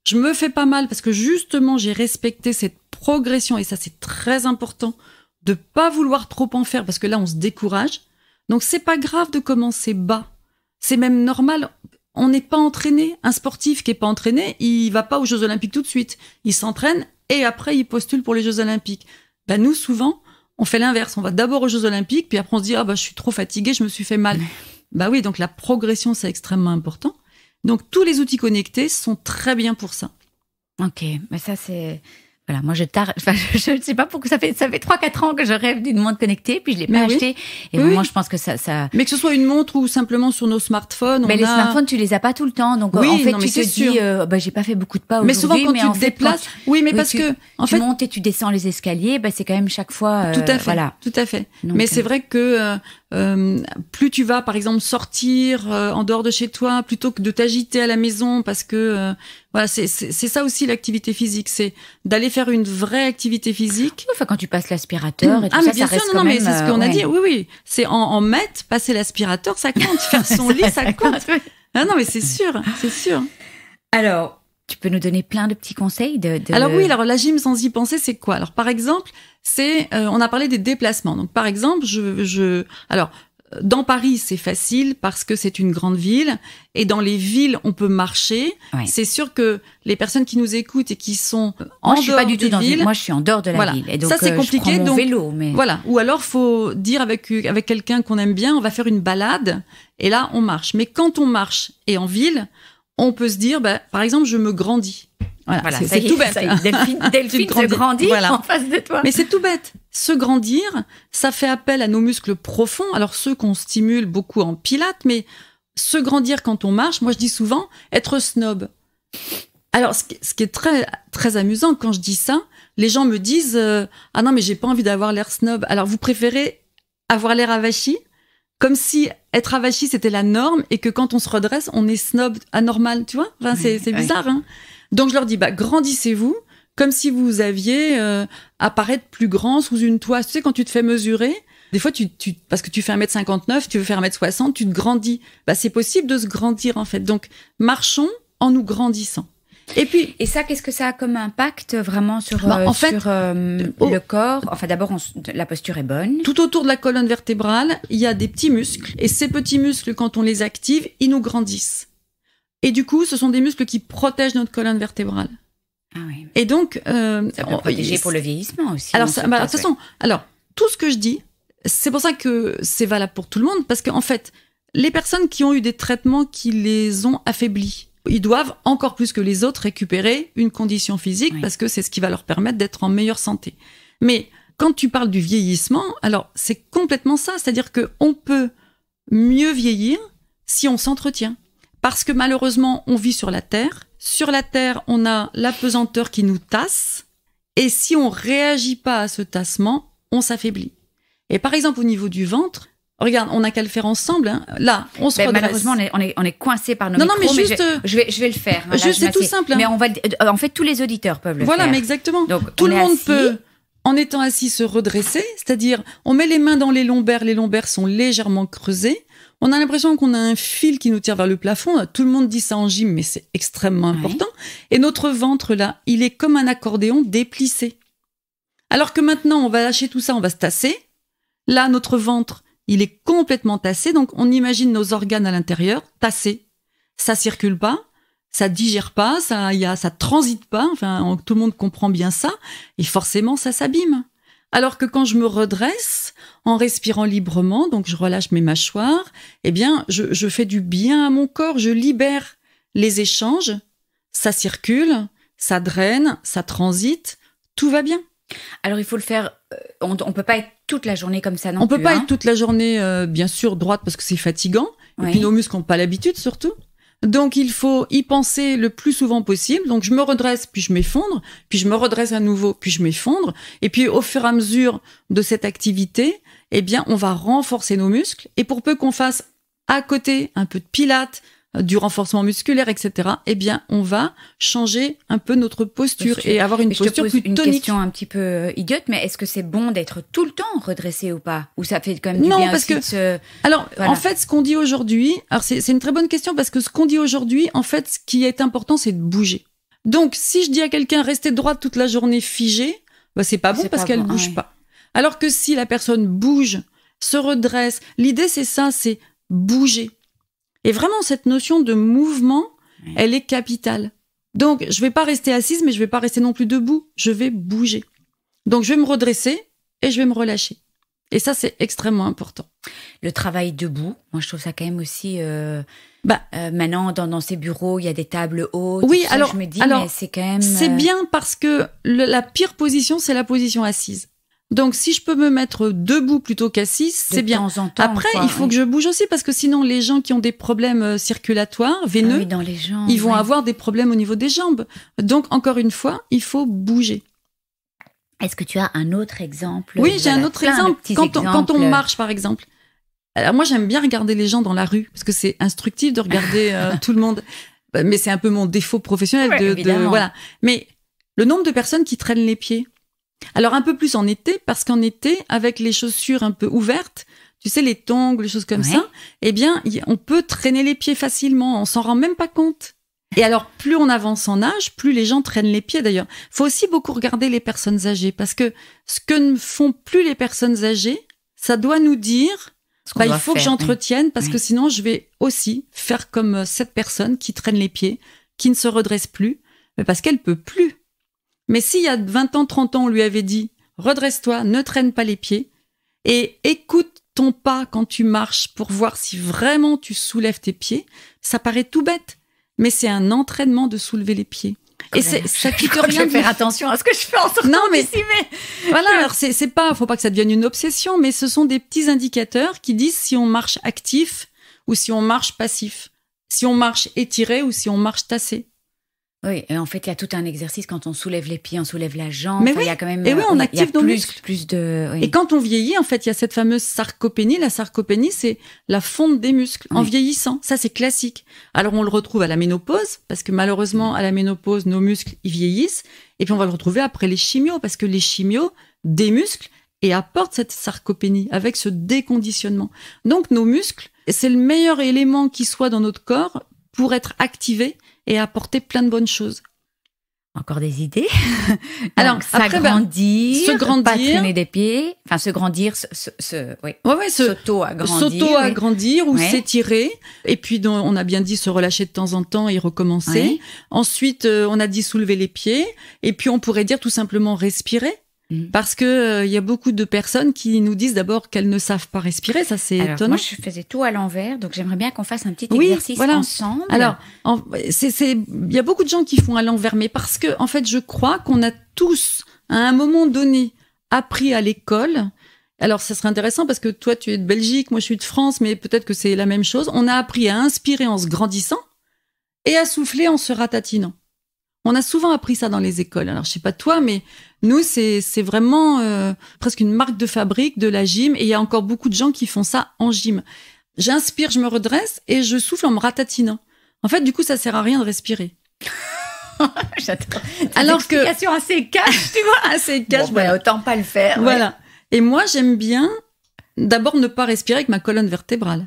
Je me fais pas mal parce que justement, j'ai respecté cette progression et ça, c'est très important de pas vouloir trop en faire parce que là, on se décourage. Donc, c'est pas grave de commencer bas. C'est même normal. On n'est pas entraîné. Un sportif qui est pas entraîné, il va pas aux Jeux Olympiques tout de suite. Il s'entraîne et après, il postule pour les Jeux Olympiques. Nous, souvent, on fait l'inverse. On va d'abord aux Jeux Olympiques, puis après on se dit, je suis trop fatiguée, je me suis fait mal. Oui, donc la progression, c'est extrêmement important. Donc, tous les outils connectés sont très bien pour ça. Ok, mais ça, c'est... Voilà, moi je ne sais pas pourquoi ça fait 3-4 ans que je rêve d'une montre connectée, puis je l'ai pas achetée. Et moi je pense que ça. Mais que ce soit une montre ou simplement sur nos smartphones. Mais les smartphones, tu les as pas tout le temps, donc en fait tu te dis, j'ai pas fait beaucoup de pas aujourd'hui. Mais souvent quand tu te déplaces, parce que en fait, tu montes et tu descends les escaliers, c'est quand même chaque fois. Tout à fait. Voilà. Tout à fait. Donc, mais c'est vrai que plus tu vas, par exemple, sortir en dehors de chez toi, plutôt que de t'agiter à la maison, parce que c'est ça aussi l'activité physique, c'est d'aller faire une vraie activité physique. Enfin, quand tu passes l'aspirateur et tout ça, mais bien ça sûr, reste quand même... mais c'est ce qu'on a dit. Oui. C'est en mètres, passer l'aspirateur, ça compte. Faire son lit, ça compte. Ah non, mais c'est sûr. Alors, tu peux nous donner plein de petits conseils Alors oui, la gym sans y penser, c'est quoi? Alors par exemple, on a parlé des déplacements. Donc par exemple, dans Paris, c'est facile parce que c'est une grande ville et dans les villes, on peut marcher. Ouais. C'est sûr que les personnes qui nous écoutent et qui sont moi, je suis pas du tout dans une... Moi, je suis en dehors de la ville. Et donc, ça, c'est compliqué. Je prends mon vélo, mais... Voilà. Ou alors, faut dire avec quelqu'un qu'on aime bien, on va faire une balade et là, on marche. Mais quand on marche et en ville, on peut se dire, par exemple, je me grandis. Voilà, c'est tout bête. Delphine se grandit en face de toi. Mais c'est tout bête. Se grandir, ça fait appel à nos muscles profonds. Alors ceux qu'on stimule beaucoup en pilates, mais se grandir quand on marche, moi je dis souvent être snob. Alors ce qui est très très amusant quand je dis ça, les gens me disent ah non mais j'ai pas envie d'avoir l'air snob. Alors vous préférez avoir l'air avachi, comme si être avachi c'était la norme et que quand on se redresse on est snob anormal, tu vois. Enfin, c'est bizarre, hein. Donc je leur dis grandissez-vous comme si vous aviez à paraître plus grand sous une toise. Tu sais, quand tu te fais mesurer, des fois parce que tu fais 1m59, tu veux faire 1m60, tu te grandis. C'est possible de se grandir en fait. Donc marchons en nous grandissant. Et ça, qu'est-ce que ça a comme impact vraiment sur le corps? Enfin, d'abord, la posture est bonne. Tout autour de la colonne vertébrale, il y a des petits muscles. Et ces petits muscles, quand on les active, ils nous grandissent. Et du coup, ce sont des muscles qui protègent notre colonne vertébrale. Ah oui. Et donc, ça peut protéger pour le vieillissement aussi. Alors, de toute façon, tout ce que je dis, c'est pour ça que c'est valable pour tout le monde, parce qu'en fait, les personnes qui ont eu des traitements qui les ont affaiblis, ils doivent encore plus que les autres récupérer une condition physique, parce que c'est ce qui va leur permettre d'être en meilleure santé. Mais quand tu parles du vieillissement, alors c'est complètement ça, c'est-à-dire que on peut mieux vieillir si on s'entretient. Parce que malheureusement, on vit sur la Terre. Sur la Terre, on a la pesanteur qui nous tasse. Et si on réagit pas à ce tassement, on s'affaiblit. Et par exemple, au niveau du ventre, regarde, on n'a qu'à le faire ensemble. Hein. Là, on se redresse. Malheureusement, on est coincé par nos micros. Non, mais juste, je vais le faire. Hein, juste, c'est tout simple. Hein. Mais en fait, tous les auditeurs peuvent le faire. Voilà, mais exactement. Donc, tout le monde peut, en étant assis, se redresser. C'est-à-dire, on met les mains dans les lombaires sont légèrement creusés. On a l'impression qu'on a un fil qui nous tire vers le plafond. Tout le monde dit ça en gym, mais c'est extrêmement important. Et notre ventre, là, il est comme un accordéon déplissé. Alors que maintenant, on va lâcher tout ça, on va se tasser. Là, notre ventre, il est complètement tassé. Donc, on imagine nos organes à l'intérieur tassés. Ça circule pas, ça digère pas, ça transite pas. Enfin, tout le monde comprend bien ça. Et forcément, ça s'abîme. Alors que quand je me redresse, en respirant librement, donc je relâche mes mâchoires, eh bien, je fais du bien à mon corps, je libère les échanges, ça circule, ça draine, ça transite, tout va bien. Alors, il faut le faire, on peut pas être toute la journée comme ça non plus. On peut pas être toute la journée, bien sûr, droite parce que c'est fatigant, et puis nos muscles n'ont pas l'habitude surtout. Donc, il faut y penser le plus souvent possible. Donc, je me redresse, puis je m'effondre, puis je me redresse à nouveau, puis je m'effondre. Et puis, au fur et à mesure de cette activité, eh bien, on va renforcer nos muscles. Et pour peu qu'on fasse à côté un peu de pilates, du renforcement musculaire, etc., eh bien, on va changer un peu notre posture et avoir une posture plus tonique. Une question un petit peu idiote, mais est-ce que c'est bon d'être tout le temps redressé ou pas? Ou ça fait quand même du bien aussi de se... Alors, en fait, ce qu'on dit aujourd'hui, alors c'est une très bonne question parce que ce qu'on dit aujourd'hui, en fait, ce qui est important, c'est de bouger. Donc, si je dis à quelqu'un rester droite toute la journée figée, c'est pas bon parce qu'elle bouge pas. Alors que si la personne bouge, se redresse, l'idée c'est ça, c'est bouger. Et vraiment, cette notion de mouvement, elle est capitale. Donc, je vais pas rester assise, mais je vais pas rester non plus debout. Je vais bouger. Donc, je vais me redresser et je vais me relâcher. Et ça, c'est extrêmement important. Le travail debout, moi, je trouve ça quand même aussi... maintenant, dans ces bureaux, il y a des tables hautes. Oui, alors, je me dis, mais c'est quand même... C'est bien parce que la pire position, c'est la position assise. Donc, si je peux me mettre debout plutôt qu'assise, c'est bien. De temps en temps, après, il faut que je bouge aussi parce que sinon, les gens qui ont des problèmes circulatoires, veineux, dans les jambes, ils vont avoir des problèmes au niveau des jambes. Donc, encore une fois, il faut bouger. Est-ce que tu as un autre exemple? Oui, j'ai un autre exemple. Quand on marche, par exemple. Alors, moi, j'aime bien regarder les gens dans la rue parce que c'est instructif de regarder tout le monde. Mais c'est un peu mon défaut professionnel voilà. Mais le nombre de personnes qui traînent les pieds. Alors un peu plus en été, parce qu'en été, avec les chaussures un peu ouvertes, tu sais, les tongs, les choses comme ça, eh bien, on peut traîner les pieds facilement, on s'en rend même pas compte. Et alors, plus on avance en âge, plus les gens traînent les pieds d'ailleurs. Faut aussi beaucoup regarder les personnes âgées, parce que ce que ne font plus les personnes âgées, ça doit nous dire il faut que j'entretienne parce que sinon je vais aussi faire comme cette personne qui traîne les pieds, qui ne se redresse plus, mais parce qu'elle peut plus. Mais s'il y a 20 ans, 30 ans, on lui avait dit « redresse-toi, ne traîne pas les pieds et écoute ton pas quand tu marches pour voir si vraiment tu soulèves tes pieds », ça paraît tout bête, mais c'est un entraînement de soulever les pieds. Et ça coûte rien. Je vais faire attention à ce que je fais en sortant d'ici, mais voilà. Alors c'est pas, faut pas que ça devienne une obsession, mais ce sont des petits indicateurs qui disent si on marche actif ou si on marche passif, si on marche étiré ou si on marche tassé. Oui, et en fait, il y a tout un exercice quand on soulève les pieds, on soulève la jambe. Mais il y a quand même. Et oui, on active nos muscles. Plus de. Oui. Et quand on vieillit, en fait, il y a cette fameuse sarcopénie. La sarcopénie, c'est la fonte des muscles en vieillissant. Ça, c'est classique. Alors, on le retrouve à la ménopause, parce que malheureusement, à la ménopause, nos muscles, ils vieillissent. Et puis, on va le retrouver après les chimios, parce que les chimios démusclent et apportent cette sarcopénie avec ce déconditionnement. Donc, nos muscles, c'est le meilleur élément qui soit dans notre corps pour être activé et apporter plein de bonnes choses. Encore des idées. Alors, s'agrandir, se grandir, pas traîner des pieds, enfin se grandir, s'auto-agrandir ou s'étirer. Et puis, on a bien dit se relâcher de temps en temps et recommencer. Ouais. Ensuite, on a dit soulever les pieds. Et puis, on pourrait dire tout simplement respirer. Parce que y a beaucoup de personnes qui nous disent d'abord qu'elles ne savent pas respirer, ça c'est étonnant. Moi je faisais tout à l'envers, donc j'aimerais bien qu'on fasse un petit exercice ensemble. Alors, il y a beaucoup de gens qui font à l'envers, mais parce que en fait je crois qu'on a tous à un moment donné appris à l'école. Alors ça serait intéressant parce que toi tu es de Belgique, moi je suis de France, mais peut-être que c'est la même chose. On a appris à inspirer en se grandissant et à souffler en se ratatinant. On a souvent appris ça dans les écoles. Alors, je sais pas toi, mais nous, c'est vraiment presque une marque de fabrique de la gym. Et il y a encore beaucoup de gens qui font ça en gym. J'inspire, je me redresse et je souffle en me ratatinant. En fait, du coup, ça sert à rien de respirer. J'adore. Alors que explication assez cash, tu vois, assez cash. Bon, autant pas le faire. Voilà. Ouais. Et moi, j'aime bien d'abord ne pas respirer avec ma colonne vertébrale.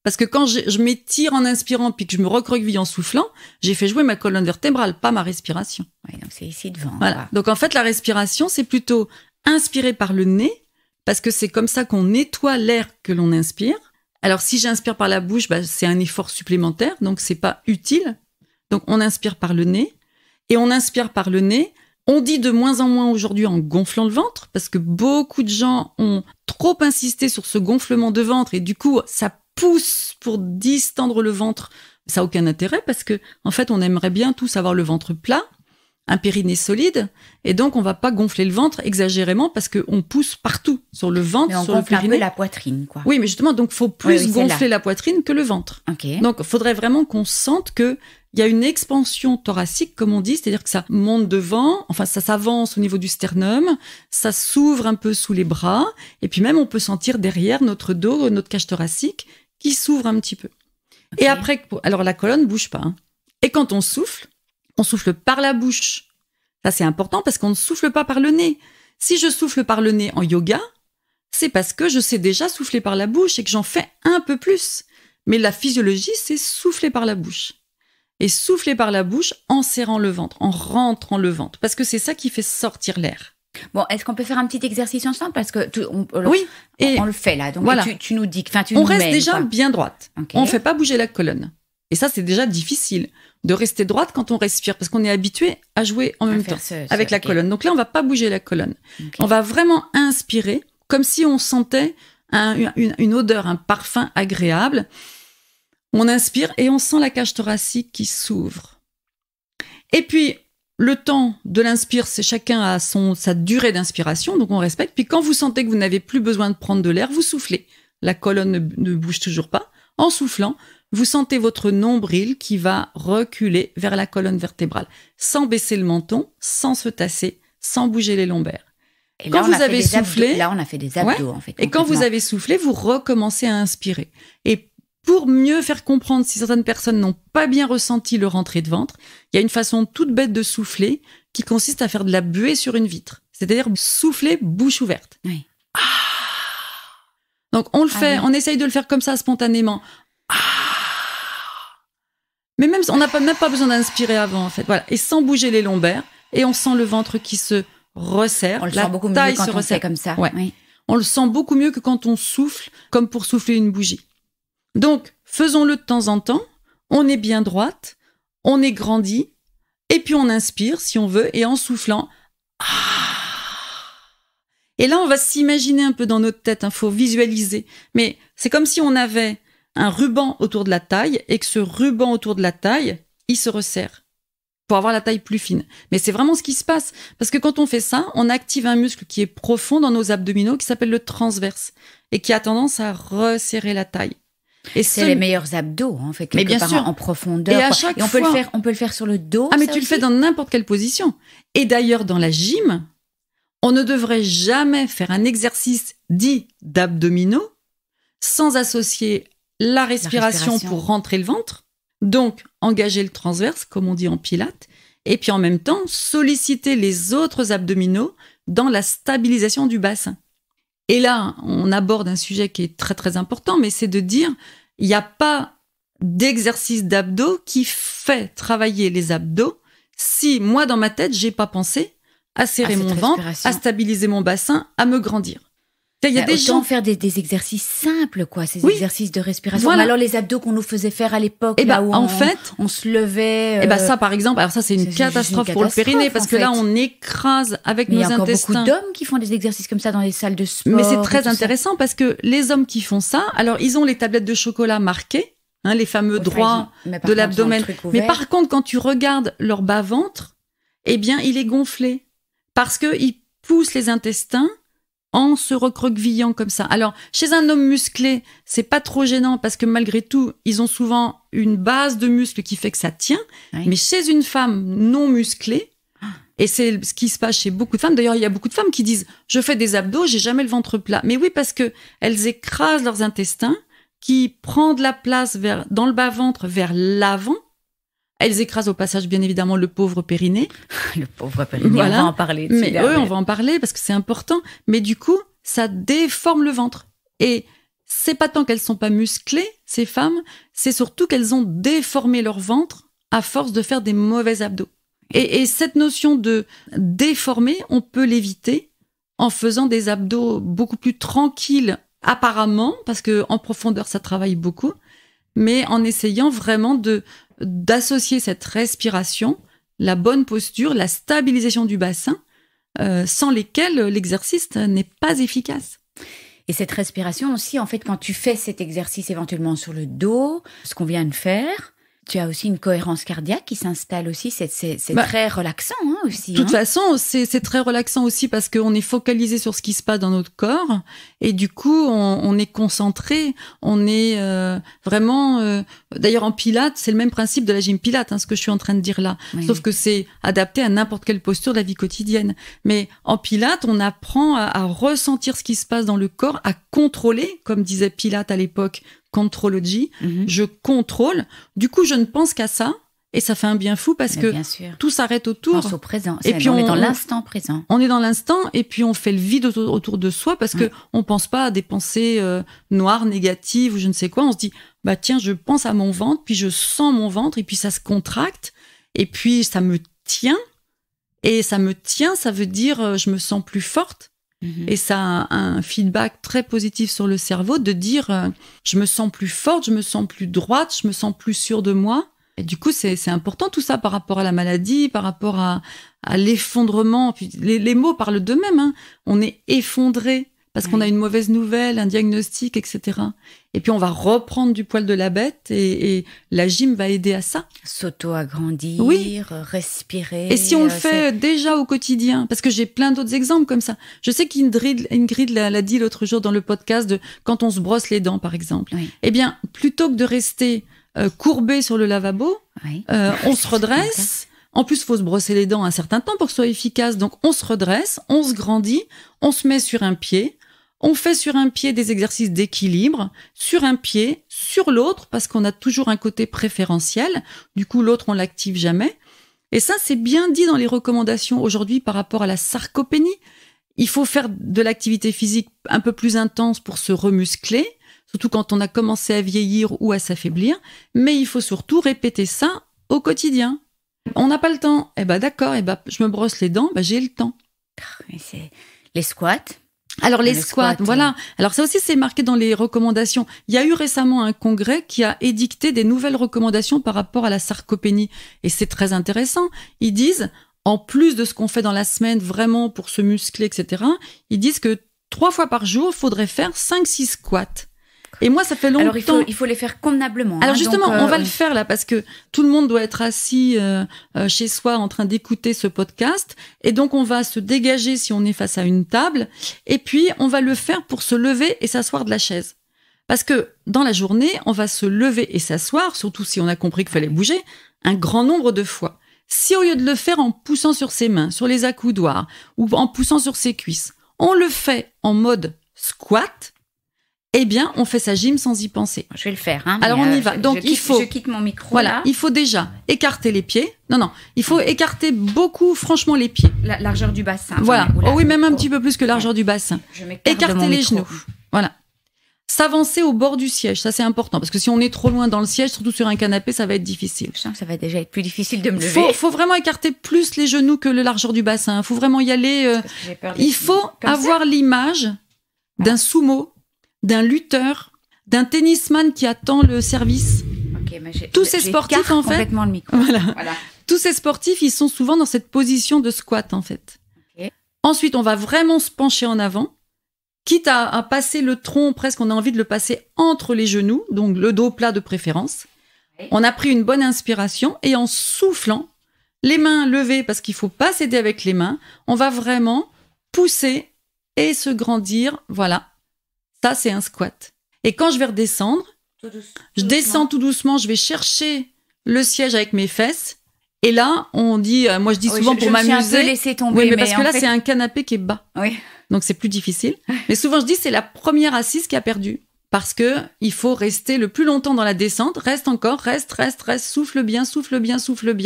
Parce que quand je m'étire en inspirant puis que je me recroqueville en soufflant, j'ai fait jouer ma colonne vertébrale, pas ma respiration. Oui, donc c'est ici devant. Voilà. Donc en fait, la respiration, c'est plutôt inspirer par le nez, parce que c'est comme ça qu'on nettoie l'air que l'on inspire. Alors si j'inspire par la bouche, c'est un effort supplémentaire, donc c'est pas utile. Donc on inspire par le nez, et on inspire par le nez. On dit de moins en moins aujourd'hui en gonflant le ventre, parce que beaucoup de gens ont trop insisté sur ce gonflement de ventre, et du coup, ça pousse pour distendre le ventre. Ça n'a aucun intérêt parce que, en fait, on aimerait bien tous avoir le ventre plat, un périnée solide, et donc on va pas gonfler le ventre exagérément parce qu'on pousse partout sur le ventre, sur le périnée. Un peu la poitrine, quoi. Oui, mais justement, donc faut plus gonfler la poitrine que le ventre. Okay. Donc, il faudrait vraiment qu'on sente que il y a une expansion thoracique, comme on dit, c'est-à-dire que ça monte devant, enfin ça s'avance au niveau du sternum, ça s'ouvre un peu sous les bras, et puis même on peut sentir derrière notre dos, notre cage thoracique, qui s'ouvre un petit peu. Okay. Et après, alors la colonne bouge pas. Hein. Et quand on souffle par la bouche. Ça c'est important parce qu'on ne souffle pas par le nez. Si je souffle par le nez en yoga, c'est parce que je sais déjà souffler par la bouche et que j'en fais un peu plus. Mais la physiologie, c'est souffler par la bouche. Et souffler par la bouche en serrant le ventre, en rentrant le ventre. Parce que c'est ça qui fait sortir l'air. Bon, est-ce qu'on peut faire un petit exercice ensemble? Parce que oui, on le fait là. Donc voilà. Tu nous dis, on reste déjà bien droite. Okay. On ne fait pas bouger la colonne. Et ça, c'est déjà difficile de rester droite quand on respire, parce qu'on est habitué à jouer en même temps avec la colonne. Donc là, on ne va pas bouger la colonne. Okay. On va vraiment inspirer, comme si on sentait une odeur, un parfum agréable. On inspire et on sent la cage thoracique qui s'ouvre. Et puis, le temps de l'inspire, c'est chacun a sa durée d'inspiration, donc on respecte. Puis quand vous sentez que vous n'avez plus besoin de prendre de l'air, vous soufflez. La colonne ne bouge toujours pas. En soufflant, vous sentez votre nombril qui va reculer vers la colonne vertébrale, sans baisser le menton, sans se tasser, sans bouger les lombaires. Et quand vous avez soufflé, là on a fait des abdos en fait. Et quand vous avez soufflé, vous recommencez à inspirer. Et pour mieux faire comprendre si certaines personnes n'ont pas bien ressenti le rentrée de ventre, il y a une façon toute bête de souffler qui consiste à faire de la buée sur une vitre. C'est-à-dire souffler bouche ouverte. Oui. Ah. Donc on le fait, on essaye de le faire comme ça spontanément. Ah. Mais même on n'a même pas besoin d'inspirer avant en fait. Voilà. Et sans bouger les lombaires, et on sent le ventre qui se resserre. On le sent beaucoup mieux quand on fait comme ça. Ouais. Oui. On le sent beaucoup mieux que quand on souffle, comme pour souffler une bougie. Donc, faisons-le de temps en temps. On est bien droite, on est grandi, et puis on inspire, si on veut, et en soufflant, et là, on va s'imaginer un peu dans notre tête, faut visualiser. Mais c'est comme si on avait un ruban autour de la taille, et que ce ruban autour de la taille, il se resserre pour avoir la taille plus fine. Mais c'est vraiment ce qui se passe. Parce que quand on fait ça, on active un muscle qui est profond dans nos abdominaux, qui s'appelle le transverse, et qui a tendance à resserrer la taille. Et c'est les meilleurs abdos, en fait, quelque part en profondeur. Et à chaque fois, on peut le faire sur le dos. Ah, mais tu le fais dans n'importe quelle position. Et d'ailleurs, dans la gym, on ne devrait jamais faire un exercice dit d'abdominaux sans associer la respiration pour rentrer le ventre. Donc, engager le transverse, comme on dit en pilates. Et puis, en même temps, solliciter les autres abdominaux dans la stabilisation du bassin. Et là, on aborde un sujet qui est très, très important, mais c'est de dire, il n'y a pas d'exercice d'abdos qui fait travailler les abdos si, moi, dans ma tête, j'ai pas pensé à serrer mon ventre, à stabiliser mon bassin, à me grandir. Il y a des gens faire des exercices simples, quoi, ces exercices de respiration. Voilà. Alors les abdos qu'on nous faisait faire à l'époque, là où on se levait. Ça, par exemple, alors ça c'est une catastrophe pour le périnée parce que là on écrase avec nos intestins. Il y a encore beaucoup d'hommes qui font des exercices comme ça dans les salles de sport. Mais c'est très intéressant parce que les hommes qui font ça, alors ils ont les tablettes de chocolat marquées, les fameux droits de l'abdomen. Mais par contre, quand tu regardes leur bas-ventre, il est gonflé parce que ils poussent les intestins en se recroquevillant comme ça. Alors, chez un homme musclé, c'est pas trop gênant parce que malgré tout, ils ont souvent une base de muscles qui fait que ça tient. Oui. Mais chez une femme non musclée, et c'est ce qui se passe chez beaucoup de femmes, d'ailleurs, il y a beaucoup de femmes qui disent « je fais des abdos, j'ai jamais le ventre plat ». Mais oui, parce que elles écrasent leurs intestins, qui prennent de la place dans le bas-ventre vers l'avant. Elles écrasent au passage, bien évidemment, le pauvre périnée. Le pauvre périnée, voilà. On va en parler. On va en parler parce que c'est important. Mais du coup, ça déforme le ventre. Et c'est pas tant qu'elles sont pas musclées, ces femmes, c'est surtout qu'elles ont déformé leur ventre à force de faire des mauvais abdos. Et cette notion de déformer, on peut l'éviter en faisant des abdos beaucoup plus tranquilles, apparemment, parce que en profondeur, ça travaille beaucoup, mais en essayant vraiment d'associer cette respiration, la bonne posture, la stabilisation du bassin, sans lesquelles l'exercice n'est pas efficace. Et cette respiration aussi, en fait, quand tu fais cet exercice éventuellement sur le dos, ce qu'on vient de faire, tu as aussi une cohérence cardiaque qui s'installe aussi. C'est très relaxant aussi. De toute façon, c'est très relaxant aussi parce qu'on est focalisé sur ce qui se passe dans notre corps et du coup, on est concentré, on est vraiment... D'ailleurs, en pilates, c'est le même principe de la gym pilates, ce que je suis en train de dire là. Oui. Sauf que c'est adapté à n'importe quelle posture de la vie quotidienne. Mais en pilates, on apprend à ressentir ce qui se passe dans le corps, à contrôler, comme disait Pilate à l'époque, contrology, je contrôle. Du coup, je ne pense qu'à ça, et ça fait un bien fou parce que tout s'arrête autour. Pense au présent. Et puis on est dans l'instant présent. On est dans l'instant, et puis on fait le vide autour de soi parce que on pense pas à des pensées noires, négatives ou je ne sais quoi. On se dit, tiens, je pense à mon ventre, puis je sens mon ventre, et puis ça se contracte, et puis ça me tient. Et ça me tient, ça veut dire je me sens plus forte. Et ça a un feedback très positif sur le cerveau de dire je me sens plus forte, je me sens plus droite, je me sens plus sûre de moi. Et du coup, c'est important tout ça par rapport à la maladie, par rapport à l'effondrement. Puis les mots parlent d'eux-mêmes. On est effondré parce qu'on a une mauvaise nouvelle, un diagnostic, etc. Et puis on va reprendre du poil de la bête et la gym va aider à ça. S'auto-agrandir, respirer. Et si on le fait déjà au quotidien, parce que j'ai plein d'autres exemples comme ça. Je sais qu'Ingrid l'a dit l'autre jour dans le podcast de quand on se brosse les dents, par exemple. Oui. Eh bien, plutôt que de rester courbé sur le lavabo, on se redresse. En plus, il faut se brosser les dents un certain temps pour que ce soit efficace. Donc, on se redresse, on se grandit, on se met sur un pied. On fait sur un pied des exercices d'équilibre, sur un pied, sur l'autre, parce qu'on a toujours un côté préférentiel. Du coup, l'autre, on l'active jamais. Et ça, c'est bien dit dans les recommandations aujourd'hui par rapport à la sarcopénie. Il faut faire de l'activité physique un peu plus intense pour se remuscler, surtout quand on a commencé à vieillir ou à s'affaiblir. Mais il faut surtout répéter ça au quotidien. On n'a pas le temps. D'accord, je me brosse les dents, j'ai le temps. C'est les squats. Alors les squats, voilà. Alors ça aussi, c'est marqué dans les recommandations. Il y a eu récemment un congrès qui a édicté des nouvelles recommandations par rapport à la sarcopénie. Et c'est très intéressant. Ils disent, en plus de ce qu'on fait dans la semaine, vraiment pour se muscler, etc., ils disent que 3 fois par jour, il faudrait faire 5-6 squats. Et moi, ça fait longtemps. Alors, il faut les faire convenablement. Alors justement, on va le faire là parce que tout le monde doit être assis chez soi en train d'écouter ce podcast. Et donc, on va se dégager si on est face à une table. Et puis, on va le faire pour se lever et s'asseoir de la chaise. Parce que dans la journée, on va se lever et s'asseoir, surtout si on a compris qu'il fallait bouger, un grand nombre de fois. Si au lieu de le faire en poussant sur ses mains, sur les accoudoirs ou en poussant sur ses cuisses, on le fait en mode squat, eh bien, on fait sa gym sans y penser. Je vais le faire. Hein, alors, on y va. Donc, je quitte mon micro. Voilà, là. il faut déjà écarter les pieds. Non, il faut écarter beaucoup, franchement, les pieds. La largeur du bassin. Voilà. Oui, même un petit peu plus que la largeur du bassin. Écarter les genoux. Voilà. S'avancer au bord du siège, ça c'est important. Parce que si on est trop loin dans le siège, surtout sur un canapé, ça va être difficile. Je sens que ça va déjà être plus difficile de me lever. Faut vraiment écarter plus les genoux que la largeur du bassin. Il faut vraiment y aller. Il faut avoir l'image d'un sumo, d'un lutteur, d'un tennisman qui attend le service. Okay, mais tous ces sportifs, en fait, complètement le micro. Voilà. Tous ces sportifs, ils sont souvent dans cette position de squat, en fait. Okay. Ensuite, on va vraiment se pencher en avant, quitte à passer le tronc, presque on a envie de le passer entre les genoux, donc le dos plat de préférence. Okay. On a pris une bonne inspiration et en soufflant, les mains levées parce qu'il faut pas s'aider avec les mains, on va vraiment pousser et se grandir. Voilà, ça c'est un squat. Et quand je vais redescendre, je descends tout doucement, je vais chercher le siège avec mes fesses. Et là, on dit, moi je dis souvent pour m'amuser. Je me suis un peu laissé tomber. Oui, mais parce que là, c'est un canapé qui est bas. Oui. Donc c'est plus difficile. Mais souvent, je dis, c'est la première assise qui a perdu. Parce que il faut rester le plus longtemps dans la descente. Reste encore, reste, souffle bien,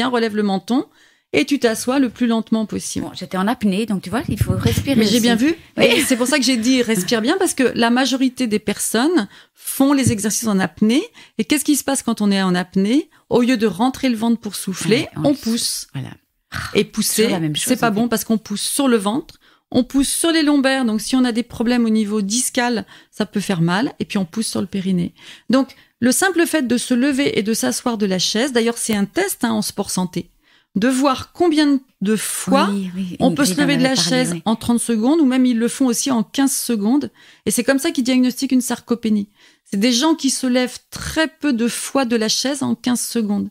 relève le menton. Et tu t'assois le plus lentement possible. Bon, j'étais en apnée, donc tu vois, il faut respirer. Mais j'ai bien vu. Oui. Et c'est pour ça que j'ai dit respire bien, parce que la majorité des personnes font les exercices en apnée. Et qu'est-ce qui se passe quand on est en apnée? Au lieu de rentrer le ventre pour souffler, on pousse. Voilà. Et pousser, c'est pas bon parce qu'on pousse sur le ventre, on pousse sur les lombaires. Donc si on a des problèmes au niveau discal, ça peut faire mal. Et puis on pousse sur le périnée. Donc le simple fait de se lever et de s'asseoir de la chaise, d'ailleurs c'est un test en sport santé, de voir combien de fois on peut se lever de la chaise en 30 secondes, ou même ils le font aussi en 15 secondes. Et c'est comme ça qu'ils diagnostiquent une sarcopénie. C'est des gens qui se lèvent très peu de fois de la chaise en 15 secondes.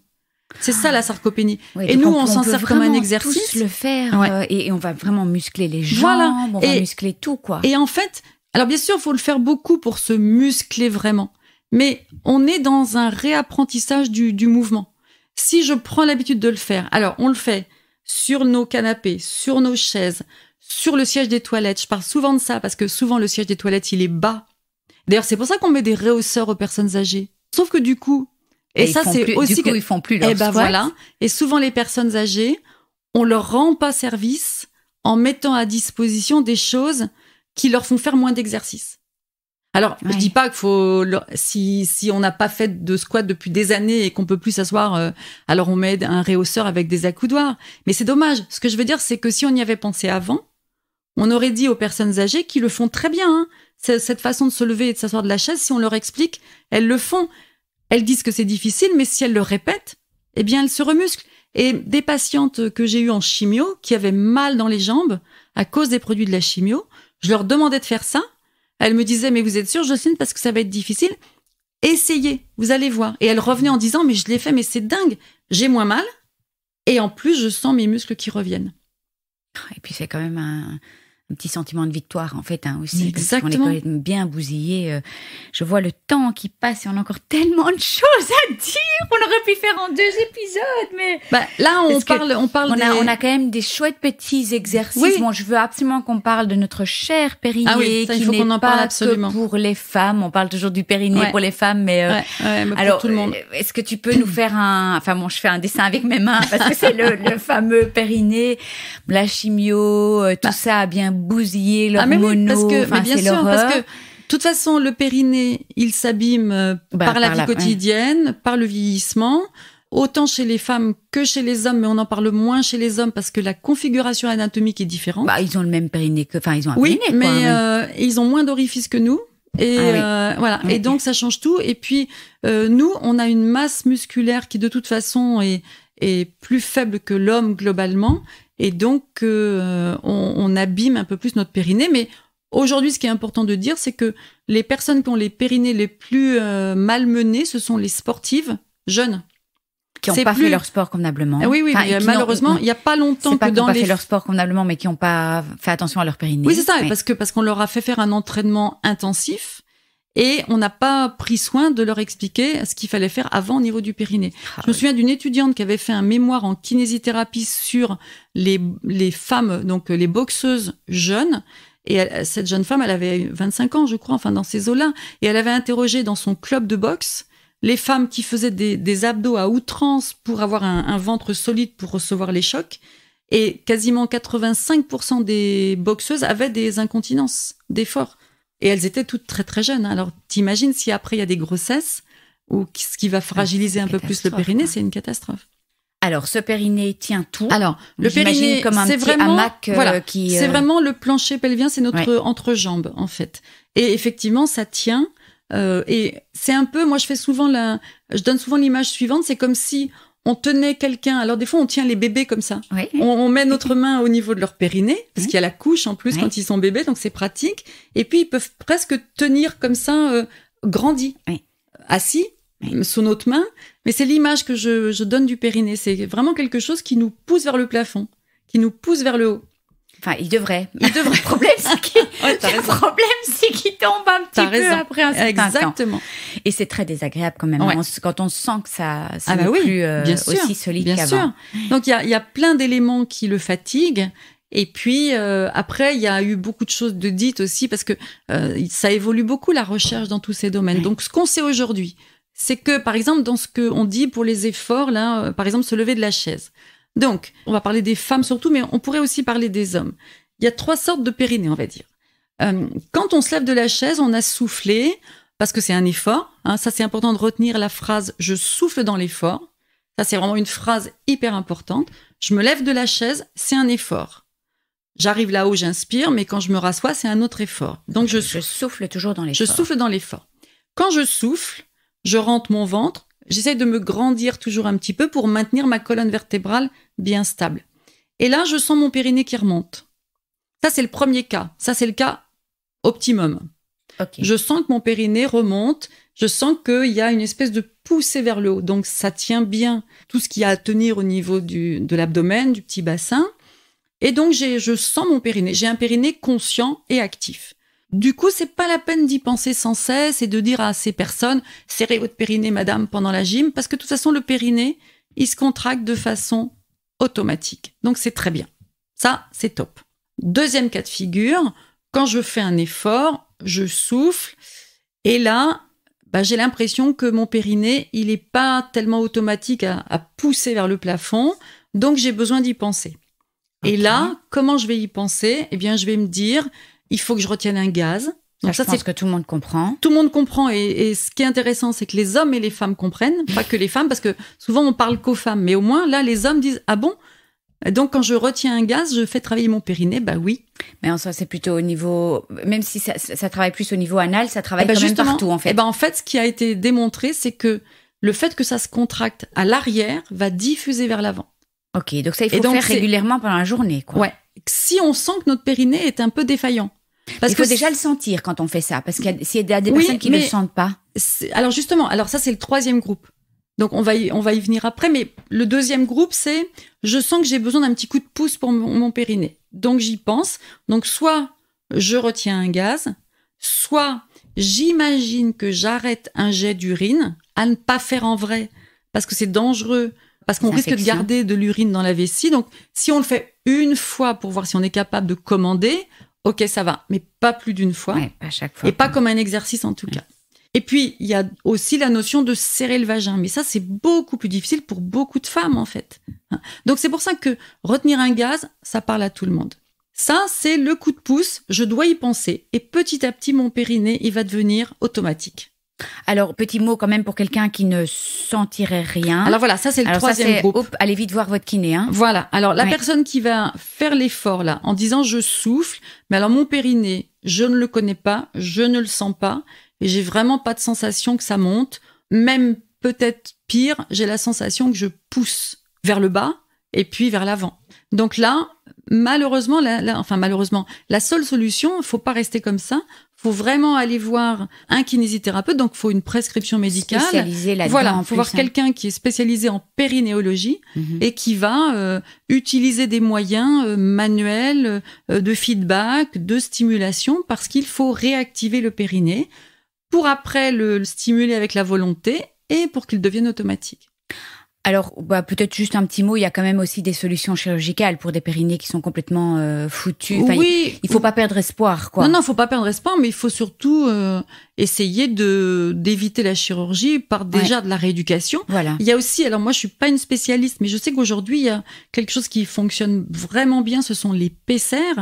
C'est ça la sarcopénie. Oui, et nous, on s'en sert comme un exercice. Tous le faire et on va vraiment muscler les jambes, on va muscler tout, quoi. Et en fait, alors bien sûr, il faut le faire beaucoup pour se muscler vraiment. Mais on est dans un réapprentissage du mouvement. Si je prends l'habitude de le faire, alors on le fait sur nos canapés, sur nos chaises, sur le siège des toilettes. Je parle souvent de ça parce que souvent le siège des toilettes, il est bas. D'ailleurs, c'est pour ça qu'on met des rehausseurs aux personnes âgées. Sauf que du coup, et ça c'est aussi ils font plus leur squat. Voilà. Et souvent les personnes âgées, on leur rend pas service en mettant à disposition des choses qui leur font faire moins d'exercices. Alors, je dis pas qu'il faut, si on n'a pas fait de squat depuis des années et qu'on peut plus s'asseoir, alors on met un rehausseur avec des accoudoirs. Mais c'est dommage. Ce que je veux dire, c'est que si on y avait pensé avant, on aurait dit aux personnes âgées qui le font très bien, hein, cette façon de se lever et de s'asseoir de la chaise, si on leur explique, elles le font. Elles disent que c'est difficile, mais si elles le répètent, eh bien, elles se remusclent. Et des patientes que j'ai eues en chimio, qui avaient mal dans les jambes à cause des produits de la chimio, je leur demandais de faire ça. Elle me disait, mais vous êtes sûre, Jocelyne, parce que ça va être difficile? Essayez, vous allez voir. Et elle revenait en disant, mais je l'ai fait, mais c'est dingue. J'ai moins mal. Et en plus, je sens mes muscles qui reviennent. Et puis, c'est quand même un petit sentiment de victoire, en fait, hein, aussi. Exactement. On est quand même bien bousillé. Je vois le temps qui passe et on a encore tellement de choses à dire. On aurait pu faire en 2 épisodes, mais... Là, on a quand même des chouettes petits exercices. Oui. Bon, je veux absolument qu'on parle de notre cher périnée, ça, qui il faut n'est qu'on en pas parle absolument. que pour les femmes. On parle toujours du périnée pour les femmes, mais... mais pour alors, tout le monde. Est-ce que tu peux nous faire je fais un dessin avec mes mains, parce que c'est le fameux périnée, la chimio, tout ça a bien bousillé leur mono. Mais bien sûr, parce que de toute façon, le périnée, il s'abîme par la vie quotidienne, par le vieillissement. autant chez les femmes que chez les hommes, mais on en parle moins chez les hommes parce que la configuration anatomique est différente. Bah, ils ont le même périnée ils ont un oui, périnée, mais ils ont moins d'orifices que nous. Et voilà. Oui. Et donc ça change tout. Et puis nous, on a une masse musculaire qui de toute façon est plus faible que l'homme globalement, et donc on abîme un peu plus notre périnée. Mais aujourd'hui, ce qui est important de dire, c'est que les personnes qui ont les périnées les plus malmenées, ce sont les sportives jeunes. Qui n'ont pas fait leur sport convenablement. Oui, mais malheureusement, il n'y a pas longtemps que dans les... pas fait leur sport convenablement, mais qui n'ont pas fait attention à leur périnée. Oui, c'est ça, parce qu'on leur a fait faire un entraînement intensif et on n'a pas pris soin de leur expliquer ce qu'il fallait faire avant au niveau du périnée. Je me souviens d'une étudiante qui avait fait un mémoire en kinésithérapie sur les femmes, donc les boxeuses jeunes. Et cette jeune femme, elle avait 25 ans, je crois, dans ces eaux-là. Et elle avait interrogé dans son club de boxe les femmes qui faisaient des abdos à outrance pour avoir un ventre solide pour recevoir les chocs. Et quasiment 85% des boxeuses avaient des incontinences d'effort. Et elles étaient toutes très très jeunes. Alors t'imagines si après il y a des grossesses ou ce qui va fragiliser un peu plus le périnée, c'est une catastrophe. Alors ce périnée tient tout. Alors le périnée, comme un c'est petit vraiment hamac qui. C'est vraiment le plancher pelvien, c'est notre entrejambe en fait. Et effectivement, ça tient. Et c'est un peu, moi je donne souvent l'image suivante, c'est comme si on tenait quelqu'un, alors des fois on tient les bébés comme ça, on met notre main au niveau de leur périnée, parce qu'il y a la couche en plus quand ils sont bébés, donc c'est pratique, et puis ils peuvent presque tenir comme ça, grandis, assis, sous notre main, mais c'est l'image que je donne du périnée, c'est vraiment quelque chose qui nous pousse vers le plafond, qui nous pousse vers le haut. Enfin, il devrait. Le problème, c'est qu'il tombe un petit peu après un certain temps. Exactement. Et c'est très désagréable quand même. Ouais. Quand on sent que ça n'est plus bien sûr, aussi solide bien qu'avant. Sûr. Donc, il y a plein d'éléments qui le fatiguent. Et puis, après, il y a eu beaucoup de choses de dites aussi parce que ça évolue beaucoup, la recherche dans tous ces domaines. Donc, ce qu'on sait aujourd'hui, c'est que, par exemple, dans ce qu'on dit pour les efforts, là, par exemple, se lever de la chaise. Donc, on va parler des femmes surtout, mais on pourrait aussi parler des hommes. Il y a 3 sortes de périnée, on va dire. Quand on se lève de la chaise, on a soufflé, parce que c'est un effort. Ça, c'est important de retenir la phrase « je souffle dans l'effort ». Ça, c'est vraiment une phrase hyper importante. Je me lève de la chaise, c'est un effort. J'arrive là-haut, j'inspire, mais quand je me rassois, c'est un autre effort. Donc, je souffle toujours dans l'effort. Je souffle dans l'effort. Quand je souffle, je rentre mon ventre. J'essaie de me grandir toujours un petit peu pour maintenir ma colonne vertébrale bien stable. Et là, je sens mon périnée qui remonte. Ça, c'est le premier cas. Ça, c'est le cas optimum. Okay. Je sens que mon périnée remonte. Je sens qu'il y a une espèce de poussée vers le haut. Donc, ça tient bien tout ce qu'il y a à tenir au niveau de l'abdomen, du petit bassin. Et donc, je sens mon périnée. J'ai un périnée conscient et actif. Du coup, c'est pas la peine d'y penser sans cesse et de dire à ces personnes « serrez votre périnée, madame, pendant la gym », parce que de toute façon, le périnée, il se contracte de façon automatique. Donc, c'est très bien. Ça, c'est top. Deuxième cas de figure, quand je fais un effort, je souffle et là, j'ai l'impression que mon périnée, il est pas tellement automatique à pousser vers le plafond, donc j'ai besoin d'y penser. Okay. Et là, comment je vais y penser ? Eh bien, je vais me dire... il faut que je retienne un gaz. Donc ça, c'est ce que tout le monde comprend. Tout le monde comprend. Et ce qui est intéressant, c'est que les hommes et les femmes comprennent, pas que les femmes, parce que souvent, on parle qu'aux femmes. Mais au moins, là, les hommes disent « Ah bon ?» Donc, quand je retiens un gaz, je fais travailler mon périnée. Bah oui. Mais en soi, c'est plutôt au niveau... Même si ça travaille plus au niveau anal, ça travaille quand même partout, en fait. En fait, ce qui a été démontré, c'est que le fait que ça se contracte à l'arrière va diffuser vers l'avant. Ok, donc ça, il faut faire régulièrement pendant la journée, quoi. Ouais. Si on sent que notre périnée est un peu défaillant. Parce il faut déjà le sentir quand on fait ça, parce qu'il y a des personnes qui ne le sentent pas. Alors justement, ça c'est le 3e groupe. Donc on va y venir après, mais le 2e groupe, c'est je sens que j'ai besoin d'un petit coup de pouce pour mon périnée. Donc j'y pense. Donc soit je retiens un gaz, soit j'imagine que j'arrête un jet d'urine, à ne pas faire en vrai, parce que c'est dangereux. Parce qu'on risque de garder de l'urine dans la vessie. Donc, si on le fait une fois pour voir si on est capable de commander, ok, ça va. Mais pas plus d'une fois. Ouais, à chaque fois. Et pas comme un exercice en tout cas. Et puis, il y a aussi la notion de serrer le vagin. Mais ça, c'est beaucoup plus difficile pour beaucoup de femmes, en fait. Donc, c'est pour ça que retenir un gaz, ça parle à tout le monde. Ça, c'est le coup de pouce. Je dois y penser. Et petit à petit, mon périnée, il va devenir automatique. Alors, petit mot quand même pour quelqu'un qui ne sentirait rien. Alors voilà, ça c'est le troisième groupe. Allez vite voir votre kiné. Hein. Voilà, alors la personne qui va faire l'effort là, en disant je souffle, mais alors mon périnée, je ne le connais pas, je ne le sens pas, et j'ai vraiment pas de sensation que ça monte, même peut-être pire, j'ai la sensation que je pousse vers le bas et puis vers l'avant. Donc là, malheureusement, la seule solution, il faut pas rester comme ça. Faut vraiment aller voir un kinésithérapeute, donc il faut une prescription médicale. Spécialisé là-dedans. Voilà, il faut voir quelqu'un qui est spécialisé en périnéologie et qui va utiliser des moyens manuels de feedback, de stimulation, parce qu'il faut réactiver le périnée pour après le stimuler avec la volonté et pour qu'il devienne automatique. Alors, peut-être juste un petit mot, il y a quand même aussi des solutions chirurgicales pour des périnées qui sont complètement foutus. Enfin, oui. Il faut pas perdre espoir, quoi. Non, faut pas perdre espoir, mais il faut surtout essayer d'éviter la chirurgie par déjà de la rééducation. Voilà. Il y a aussi, alors moi je suis pas une spécialiste, mais je sais qu'aujourd'hui il y a quelque chose qui fonctionne vraiment bien, ce sont les PCR.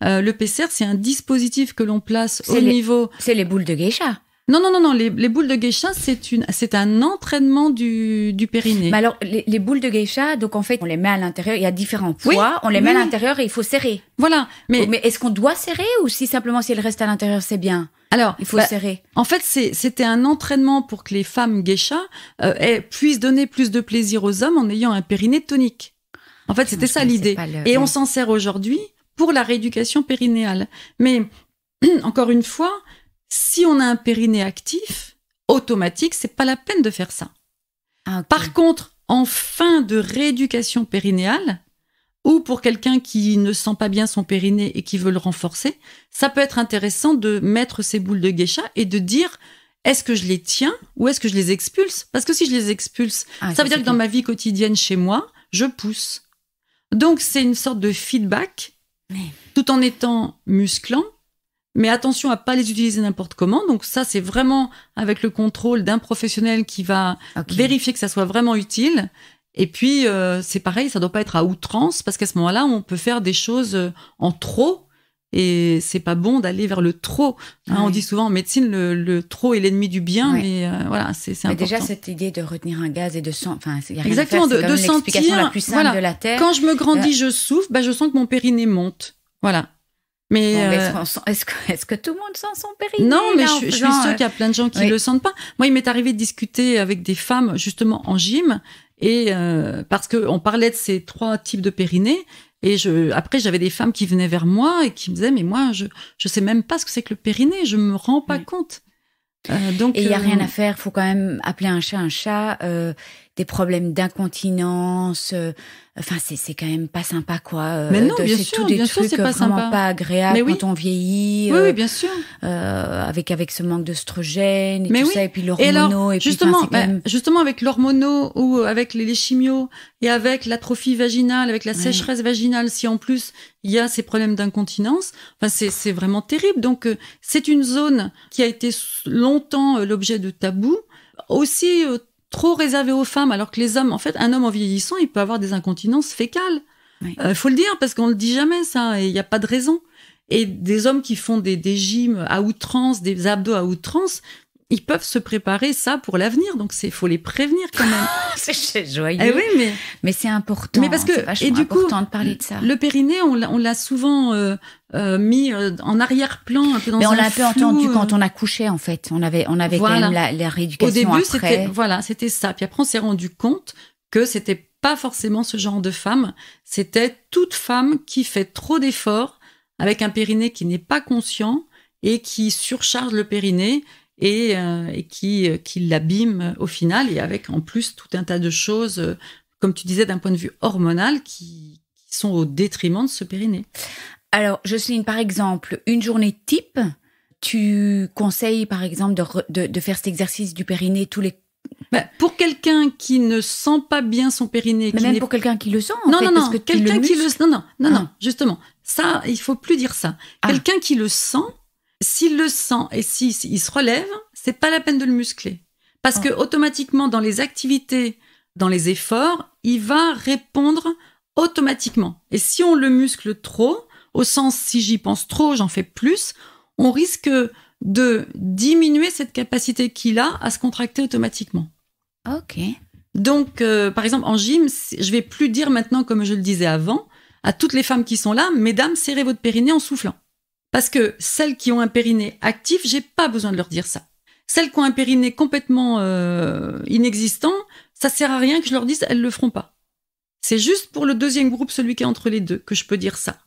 Le PCR, c'est un dispositif que l'on place au niveau... C'est les boules de geisha. Non, les boules de geisha, c'est un entraînement du périnée. Mais alors, les boules de geisha, donc en fait, on les met à l'intérieur, il y a différents poids, on les met à l'intérieur et il faut serrer. Voilà. Mais est-ce qu'on doit serrer ou si simplement si elles restent à l'intérieur, c'est bien? Alors, il faut serrer. En fait, c'était un entraînement pour que les femmes geisha puissent donner plus de plaisir aux hommes en ayant un périnée tonique. En fait, c'était ça l'idée. Et on s'en sert aujourd'hui pour la rééducation périnéale. Mais, encore une fois, si on a un périnée actif, automatique, c'est pas la peine de faire ça. Ah, okay. Par contre, en fin de rééducation périnéale, ou pour quelqu'un qui ne sent pas bien son périnée et qui veut le renforcer, ça peut être intéressant de mettre ces boules de geisha et de dire est-ce que je les tiens ou est-ce que je les expulse? Parce que si je les expulse, ça veut dire que dans ma vie quotidienne chez moi, je pousse. Donc c'est une sorte de feedback, tout en étant musclant. Mais attention à pas les utiliser n'importe comment. Donc ça, c'est vraiment avec le contrôle d'un professionnel qui va vérifier que ça soit vraiment utile. Et puis, c'est pareil, ça doit pas être à outrance parce qu'à ce moment-là, on peut faire des choses en trop. Et c'est pas bon d'aller vers le trop. On dit souvent en médecine, le trop est l'ennemi du bien. Mais voilà, c'est important. Déjà, cette idée de retenir un gaz et de sentir... Enfin, y a rien exactement, à faire, c'est de sentir... l'explication la plus simple de la Terre. Quand je me grandis, je souffle, je sens que mon périnée monte. Voilà. Mais est-ce que tout le monde sent son périnée? Non, mais je suis sûre qu'il y a plein de gens qui le sentent pas. Moi, il m'est arrivé de discuter avec des femmes justement en gym et parce que on parlait de ces 3 types de périnée et après j'avais des femmes qui venaient vers moi et qui me disaient mais moi je sais même pas ce que c'est que le périnée, je me rends pas compte. Donc et il y a rien à faire, faut quand même appeler un chat. Des problèmes d'incontinence, enfin c'est quand même pas sympa quoi. Mais non, bien sûr, c'est pas vraiment sympa. Pas agréable quand on vieillit. Oui, bien sûr. Avec ce manque d'œstrogène et mais tout ça et puis l'hormono et puis justement avec l'hormono ou avec les chimios et avec l'atrophie vaginale, avec la sécheresse vaginale, si en plus il y a ces problèmes d'incontinence, enfin c'est vraiment terrible. Donc c'est une zone qui a été longtemps l'objet de tabous, aussi trop réservé aux femmes, alors que les hommes, en fait, un homme en vieillissant, il peut avoir des incontinences fécales. Faut le dire, parce qu'on le dit jamais, ça, et il n'y a pas de raison. Et des hommes qui font des gyms à outrance, des abdos à outrance, ils peuvent se préparer ça pour l'avenir. Donc faut les prévenir quand même. C'est joyeux. Eh oui, mais c'est important. Mais parce que, c'est du coup, important de parler de ça. Le périnée, on l'a souvent mis en arrière-plan, un peu dans un flou. Mais on l'a un peu entendu quand on a couché, en fait. On avait quand même la rééducation. Au début, après. C'était ça. Puis après, on s'est rendu compte que c'était pas forcément ce genre de femme. C'était toute femme qui fait trop d'efforts avec un périnée qui n'est pas conscient et qui surcharge le périnée et qui l'abîme au final, et avec en plus tout un tas de choses, comme tu disais, d'un point de vue hormonal, qui sont au détriment de ce périnée. Alors, Jocelyne, par exemple, une journée type, tu conseilles par exemple de faire cet exercice du périnée tous les... Pour quelqu'un qui ne sent pas bien son périnée... Mais même pour quelqu'un qui le sent, parce que quelqu'un qui le... Non, justement, ça, il faut plus dire ça. Quelqu'un qui le sent, s'il le sent et s'il se relève, c'est pas la peine de le muscler. Parce que automatiquement, dans les activités, dans les efforts, il va répondre automatiquement. Et si on le muscle trop, au sens si j'y pense trop, j'en fais plus, on risque de diminuer cette capacité qu'il a à se contracter automatiquement. Ok. Donc, par exemple, en gym, je vais plus dire maintenant, comme je le disais avant, à toutes les femmes qui sont là, mesdames, serrez votre périnée en soufflant. Parce que celles qui ont un périnée actif, j'ai pas besoin de leur dire ça. Celles qui ont un périnée complètement inexistant, ça sert à rien que je leur dise, elles le feront pas. C'est juste pour le deuxième groupe, celui qui est entre les deux, que je peux dire ça.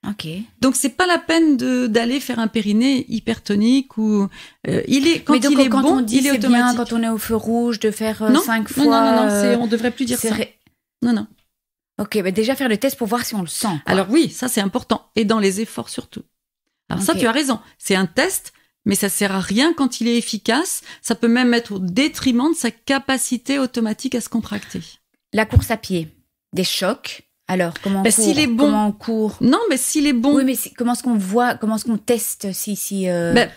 Ok. Donc c'est pas la peine d'aller faire un périnée hypertonique ou il est quand mais donc, il est quand bon, on dit il est c'est automatique. bien quand on est au feu rouge de faire 5 fois. Non, on devrait plus dire ça. Non. Ok, mais déjà faire le test pour voir si on le sent. Quoi. Alors oui, ça c'est important et dans les efforts surtout. Alors ça tu as raison, c'est un test, mais ça sert à rien quand il est efficace. Ça peut même être au détriment de sa capacité automatique à se contracter. La course à pied, des chocs. Alors, comment on court? S'il est bon. Comment on court? Non, mais s'il est bon. Oui, mais comment est-ce qu'on voit, comment est-ce qu'on teste si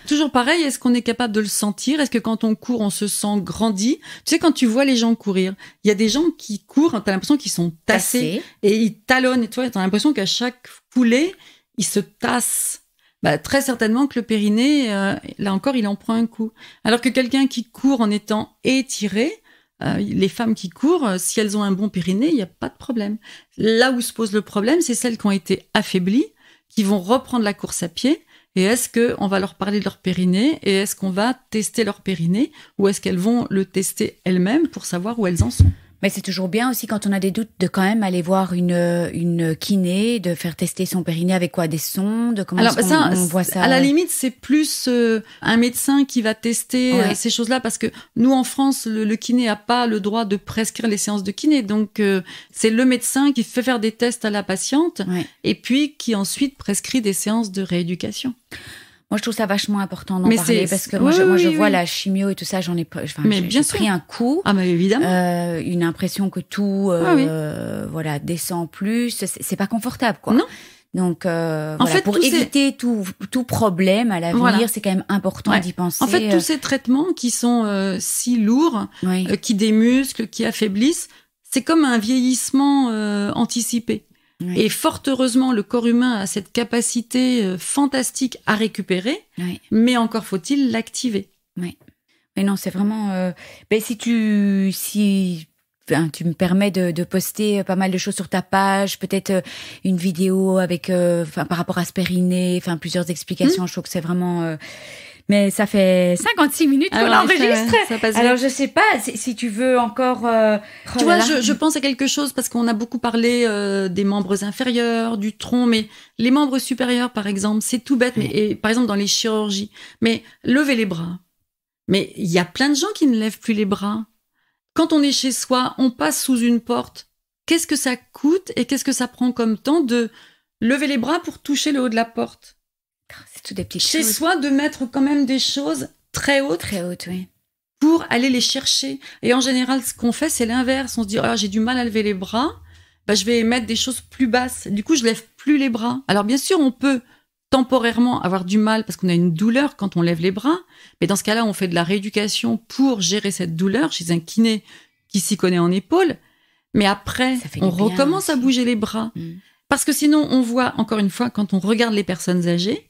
toujours pareil, est-ce qu'on est capable de le sentir? Est-ce que quand on court, on se sent grandi? Tu sais, quand tu vois les gens courir, il y a des gens qui courent, t'as l'impression qu'ils sont tassés et ils talonnent, et toi, t'as l'impression qu'à chaque foulée, ils se tassent. Très certainement que le périnée, là encore, il en prend un coup. Alors que quelqu'un qui court en étant étiré, les femmes qui courent, si elles ont un bon périnée, il n'y a pas de problème. Là où se pose le problème, c'est celles qui ont été affaiblies, qui vont reprendre la course à pied. Et est-ce qu'on va leur parler de leur périnée et est-ce qu'on va tester leur périnée ou est-ce qu'elles vont le tester elles-mêmes pour savoir où elles en sont? Mais c'est toujours bien aussi quand on a des doutes de quand même aller voir une kiné, de faire tester son périnée avec quoi, des sondes. Comment on voit ça? À la limite, c'est plus un médecin qui va tester ces choses-là parce que nous en France, le kiné a pas le droit de prescrire les séances de kiné, donc c'est le médecin qui fait faire des tests à la patiente et puis qui ensuite prescrit des séances de rééducation. Moi, je trouve ça vachement important d'en parler parce que moi, je vois la chimio et tout ça, j'ai pris un coup. Ah, mais évidemment. Une impression que tout, descend plus. C'est pas confortable, quoi. Non. Donc, en fait, pour éviter tout problème à l'avenir, c'est quand même important d'y penser. En fait, tous ces traitements qui sont si lourds, qui démusclent, qui affaiblissent, c'est comme un vieillissement anticipé. Oui. Et fort heureusement, le corps humain a cette capacité fantastique à récupérer, mais encore faut-il l'activer. Oui. Mais non, c'est vraiment... si tu me permets de poster pas mal de choses sur ta page, peut-être une vidéo avec, par rapport à ce périnée, plusieurs explications, je trouve que c'est vraiment... Mais ça fait 56 minutes qu'on enregistre. Alors, je sais pas si tu veux encore... tu vois, je pense à quelque chose parce qu'on a beaucoup parlé des membres inférieurs, du tronc, mais les membres supérieurs, par exemple, c'est tout bête. Mais par exemple, dans les chirurgies, mais lever les bras. Mais il y a plein de gens qui ne lèvent plus les bras. Quand on est chez soi, on passe sous une porte. Qu'est-ce que ça coûte et qu'est-ce que ça prend comme temps de lever les bras pour toucher le haut de la porte? C'est tout des petites chez choses. Soi, de mettre quand même des choses très hautes. Très hautes, oui. Pour aller les chercher. Et en général, ce qu'on fait, c'est l'inverse. On se dit, j'ai du mal à lever les bras. Je vais mettre des choses plus basses. Du coup, je lève plus les bras. Alors, bien sûr, on peut temporairement avoir du mal parce qu'on a une douleur quand on lève les bras. Mais dans ce cas-là, on fait de la rééducation pour gérer cette douleur chez un kiné qui s'y connaît en épaules. Mais après, on recommence à bouger les bras. Parce que sinon, on voit, encore une fois, quand on regarde les personnes âgées,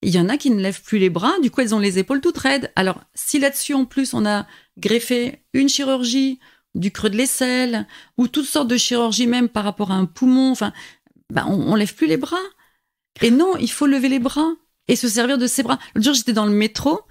il y en a qui ne lèvent plus les bras, du coup, elles ont les épaules toutes raides. Alors, si là-dessus, en plus, on a greffé une chirurgie, du creux de l'aisselle, ou toutes sortes de chirurgies, même par rapport à un poumon, on lève plus les bras. Et non, il faut lever les bras et se servir de ses bras. L'autre jour, j'étais dans le métro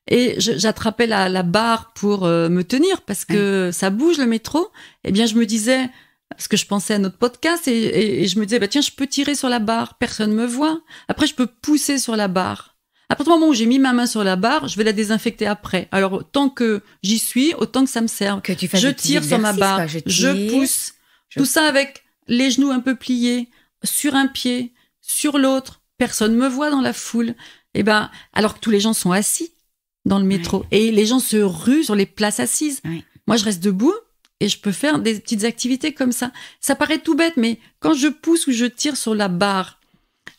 et j'attrapais la barre pour me tenir parce que ça bouge, le métro. Eh bien, je me disais... Parce que je pensais à notre podcast et je me disais, tiens, je peux tirer sur la barre, personne me voit. Après, je peux pousser sur la barre. À partir du moment où j'ai mis ma main sur la barre, je vais la désinfecter après. Alors, tant que j'y suis, autant que ça me serve. Que tu fasses je tire sur ma barre, je pousse. Tout ça avec les genoux un peu pliés, sur un pied, sur l'autre. Personne me voit dans la foule. Alors que tous les gens sont assis dans le métro. Et les gens se ruent sur les places assises. Moi, je reste debout. Et je peux faire des petites activités comme ça. Ça paraît tout bête, mais quand je pousse ou je tire sur la barre,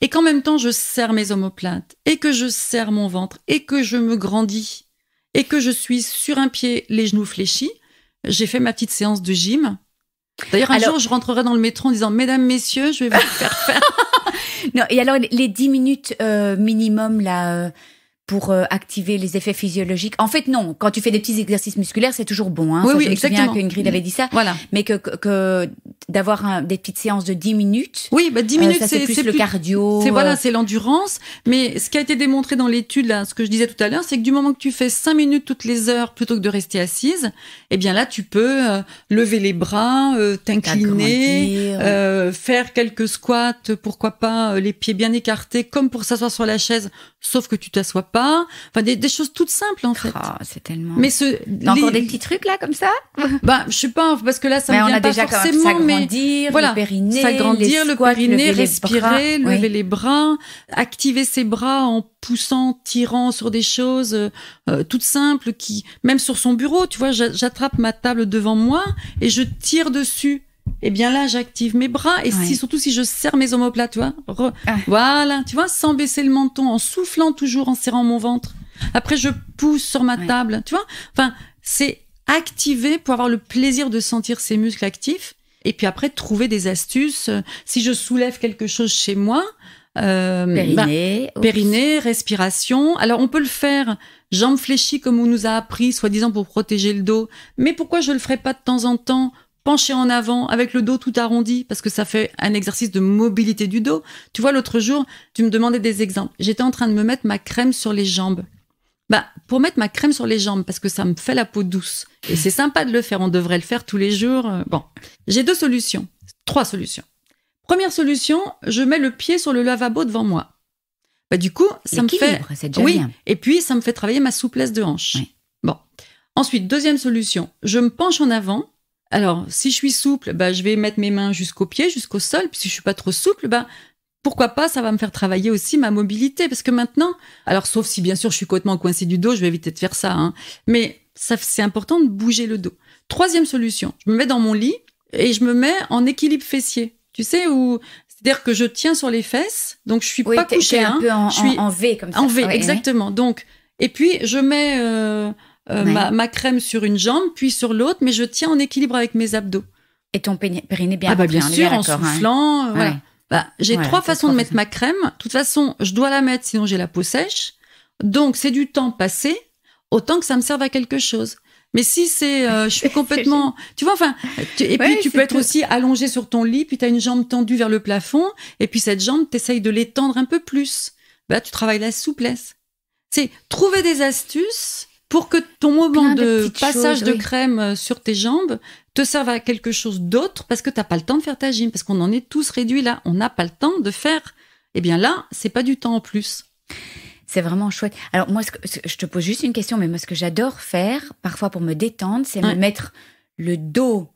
et qu'en même temps je serre mes omoplates, et que je serre mon ventre, et que je me grandis, et que je suis sur un pied, les genoux fléchis, j'ai fait ma petite séance de gym. D'ailleurs, un jour, je rentrerai dans le métro en disant « Mesdames, messieurs, je vais vous faire faire... » Non, et alors, les 10 minutes minimum, là... pour activer les effets physiologiques. En fait, non. Quand tu fais des petits exercices musculaires, c'est toujours bon. Hein. Oui, Ça, oui, je me exactement. souviens qu'Ingrid avait dit ça. Voilà. Mais que d'avoir des petites séances de 10 minutes. Oui, 10 minutes, ça, c'est plus le cardio. C'est l'endurance. Mais ce qui a été démontré dans l'étude, là, ce que je disais tout à l'heure, c'est que du moment que tu fais 5 minutes toutes les heures plutôt que de rester assise, eh bien là, tu peux lever les bras, t'incliner, faire quelques squats, pourquoi pas les pieds bien écartés, comme pour s'asseoir sur la chaise, sauf que tu t'assois pas. Enfin, des choses toutes simples, en fait. C'est tellement... Mais t'as encore des petits trucs, là, comme ça? Je sais pas, parce que là, ça me vient pas forcément, s'agrandir, voilà, le périnée, s'agrandir, le squats, périnée, respirer, lever oui. les bras, activer ses bras en poussant, tirant sur des choses toutes simples, qui, même sur son bureau, tu vois, j'attrape ma table devant moi et je tire dessus. Eh bien là, j'active mes bras et surtout si je serre mes omoplates, tu vois. Voilà, tu vois, sans baisser le menton, en soufflant toujours, en serrant mon ventre. Après, je pousse sur ma table, tu vois. Enfin, c'est activer pour avoir le plaisir de sentir ses muscles actifs. Et puis après, trouver des astuces. Si je soulève quelque chose chez moi, périnée, respiration. Alors, on peut le faire jambes fléchies comme on nous a appris, soi-disant pour protéger le dos. Mais pourquoi je le ferais pas de temps en temps, penché en avant, avec le dos tout arrondi, parce que ça fait un exercice de mobilité du dos. Tu vois, l'autre jour, tu me demandais des exemples. J'étais en train de me mettre ma crème sur les jambes. Pour mettre ma crème sur les jambes, parce que ça me fait la peau douce. Et c'est sympa de le faire, on devrait le faire tous les jours. Bon, j'ai 3 solutions. Première solution, je mets le pied sur le lavabo devant moi. Du coup, ça me fait... c'est déjà bien. Et puis, ça me fait travailler ma souplesse de hanche. Oui. Bon. Ensuite, deuxième solution, je me penche en avant. Alors, si je suis souple, je vais mettre mes mains jusqu'au pied, jusqu'au sol. Puis si je suis pas trop souple, pourquoi pas, ça va me faire travailler aussi ma mobilité. Parce que maintenant, alors sauf si bien sûr je suis complètement coincée du dos, je vais éviter de faire ça. Hein, mais c'est important de bouger le dos. Troisième solution, je me mets dans mon lit et je me mets en équilibre fessier. Tu sais, c'est-à-dire que je tiens sur les fesses, donc je suis pas couchée. Un peu en V comme ça. En V, exactement. Donc, et puis je mets ma crème sur une jambe, puis sur l'autre, mais je tiens en équilibre avec mes abdos. Et ton périnée bien bien sûr, en soufflant. Voilà. J'ai 3 façons de mettre ma crème. De toute façon, je dois la mettre, sinon j'ai la peau sèche. Donc, c'est du temps passé, autant que ça me serve à quelque chose. Mais si je suis complètement, tu vois, et puis tu peux être aussi allongé sur ton lit, puis tu as une jambe tendue vers le plafond, et puis cette jambe, t'essayes de l'étendre un peu plus. Tu travailles la souplesse. C'est trouver des astuces pour que ton moment de passage de crème sur tes jambes te serve à quelque chose d'autre, parce que t'as pas le temps de faire ta gym, parce qu'on en est tous réduits là. On n'a pas le temps de faire. Eh bien là, c'est pas du temps en plus. C'est vraiment chouette. Alors moi, je te pose juste une question, mais moi, ce que j'adore faire, parfois pour me détendre, c'est me mettre le dos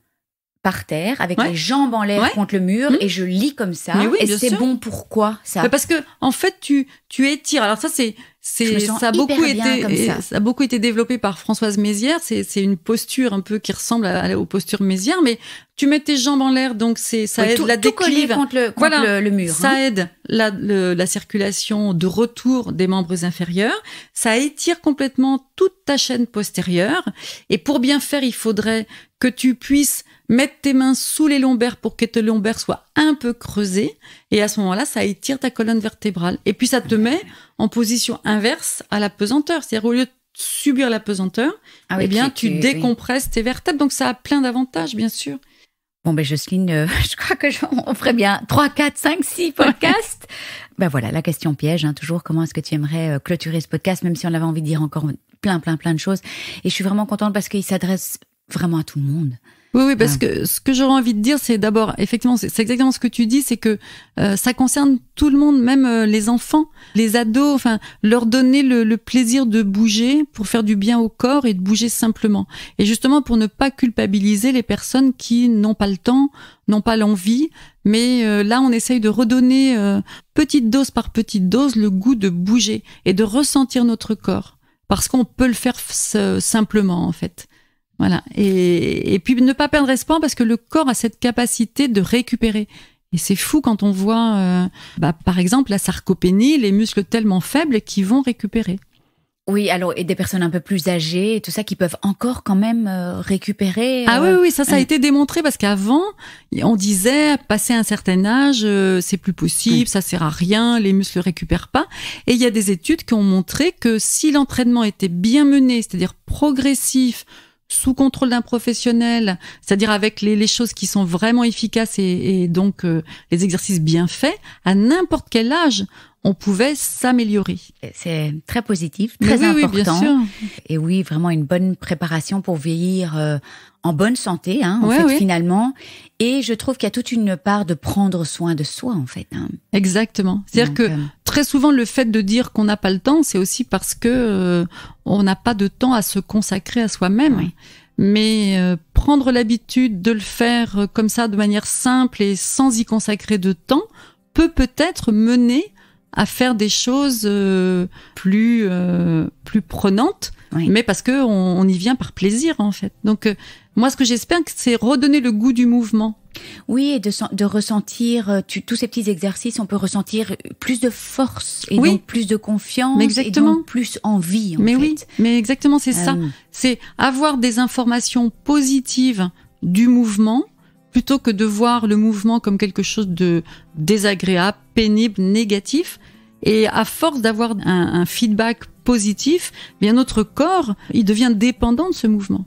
par terre, avec les jambes en l'air contre le mur, et je lis comme ça. Et c'est bon, pourquoi ça? Parce que en fait, tu étires. Alors ça, ça a beaucoup été développé par Françoise Mézières. C'est une posture un peu qui ressemble aux postures Mézières, mais tu mets tes jambes en l'air, donc ça aide la déclive contre le mur. Ça aide la circulation de retour des membres inférieurs. Ça étire complètement toute ta chaîne postérieure. Et pour bien faire, il faudrait que tu puisses mettre tes mains sous les lombaires pour que tes lombaires soient un peu creusés. Et à ce moment-là, ça étire ta colonne vertébrale. Et puis, ça te met en position inverse à la pesanteur. C'est-à-dire, au lieu de subir la pesanteur, tu décompresses tes vertèbres. Donc, ça a plein d'avantages, bien sûr. Bon, Jocelyne, je crois on ferait bien 3, 4, 5, 6 podcasts. Voilà, la question piège, toujours. Comment est-ce que tu aimerais clôturer ce podcast, même si on avait envie de dire encore plein de choses. Et je suis vraiment contente parce qu'il s'adresse vraiment à tout le monde. Oui, parce que ce que j'aurais envie de dire, c'est d'abord, effectivement, c'est exactement ce que tu dis, c'est que ça concerne tout le monde, même les enfants, les ados, leur donner le plaisir de bouger pour faire du bien au corps et de bouger simplement. Et justement, pour ne pas culpabiliser les personnes qui n'ont pas le temps, n'ont pas l'envie, mais là, on essaye de redonner petite dose par petite dose le goût de bouger et de ressentir notre corps. Parce qu'on peut le faire simplement, en fait. Voilà. Et puis ne pas perdre espoir parce que le corps a cette capacité de récupérer. Et c'est fou quand on voit, par exemple, la sarcopénie, les muscles tellement faibles qui vont récupérer. Oui, alors et des personnes un peu plus âgées et tout ça qui peuvent encore quand même récupérer. Ah oui, ça a été démontré parce qu'avant, on disait passer un certain âge, c'est plus possible, ça sert à rien, les muscles ne récupèrent pas. Et il y a des études qui ont montré que si l'entraînement était bien mené, c'est-à-dire progressif, sous contrôle d'un professionnel, c'est-à-dire avec les choses qui sont vraiment efficaces et donc les exercices bien faits, à n'importe quel âge, on pouvait s'améliorer. C'est très positif, très important. Oui, bien sûr. Et oui, vraiment une bonne préparation pour vieillir en bonne santé, finalement. Et je trouve qu'il y a toute une part de prendre soin de soi, en fait. Exactement. C'est-à-dire que très souvent, le fait de dire qu'on n'a pas le temps, c'est aussi parce que on n'a pas de temps à se consacrer à soi-même. Oui. Mais prendre l'habitude de le faire comme ça, de manière simple et sans y consacrer de temps, peut-être mener à faire des choses plus prenantes, mais parce que on y vient par plaisir en fait. Donc moi ce que j'espère c'est redonner le goût du mouvement. Oui, et de ressentir tous ces petits exercices, on peut ressentir plus de force et donc plus de confiance et donc plus envie en fait. Oui, mais exactement c'est ça. C'est avoir des informations positives du mouvement plutôt que de voir le mouvement comme quelque chose de désagréable, pénible, négatif. Et à force d'avoir un feedback positif, bien notre corps, il devient dépendant de ce mouvement.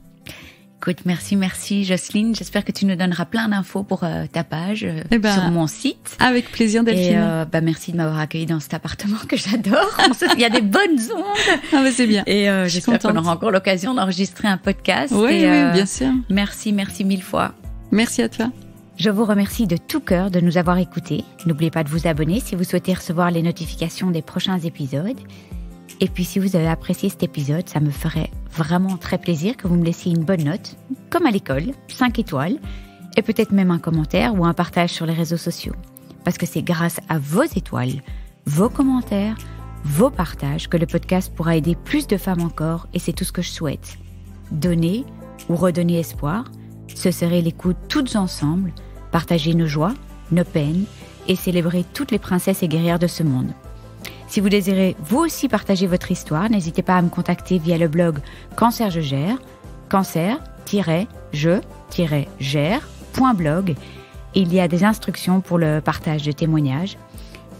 Écoute, merci Jocelyne. J'espère que tu nous donneras plein d'infos pour ta page sur mon site. Avec plaisir, Delphine. Et merci de m'avoir accueillie dans cet appartement que j'adore. Il y a des bonnes ondes. Ah mais c'est bien. Et j'espère qu'on aura encore l'occasion d'enregistrer un podcast. Oui, bien sûr. Merci mille fois. Merci à toi. Je vous remercie de tout cœur de nous avoir écoutés. N'oubliez pas de vous abonner si vous souhaitez recevoir les notifications des prochains épisodes. Et puis si vous avez apprécié cet épisode, ça me ferait vraiment très plaisir que vous me laissiez une bonne note, comme à l'école, 5 étoiles, et peut-être même un commentaire ou un partage sur les réseaux sociaux. Parce que c'est grâce à vos étoiles, vos commentaires, vos partages que le podcast pourra aider plus de femmes encore, et c'est tout ce que je souhaite. Donner ou redonner espoir, se serrer les coudes toutes ensemble, partager nos joies, nos peines et célébrer toutes les princesses et guerrières de ce monde. Si vous désirez vous aussi partager votre histoire, n'hésitez pas à me contacter via le blog Cancer je gère, cancer-je-gère.blog. Il y a des instructions pour le partage de témoignages.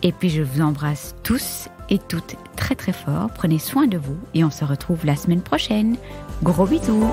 Et puis je vous embrasse tous et toutes très très fort. Prenez soin de vous et on se retrouve la semaine prochaine. Gros bisous.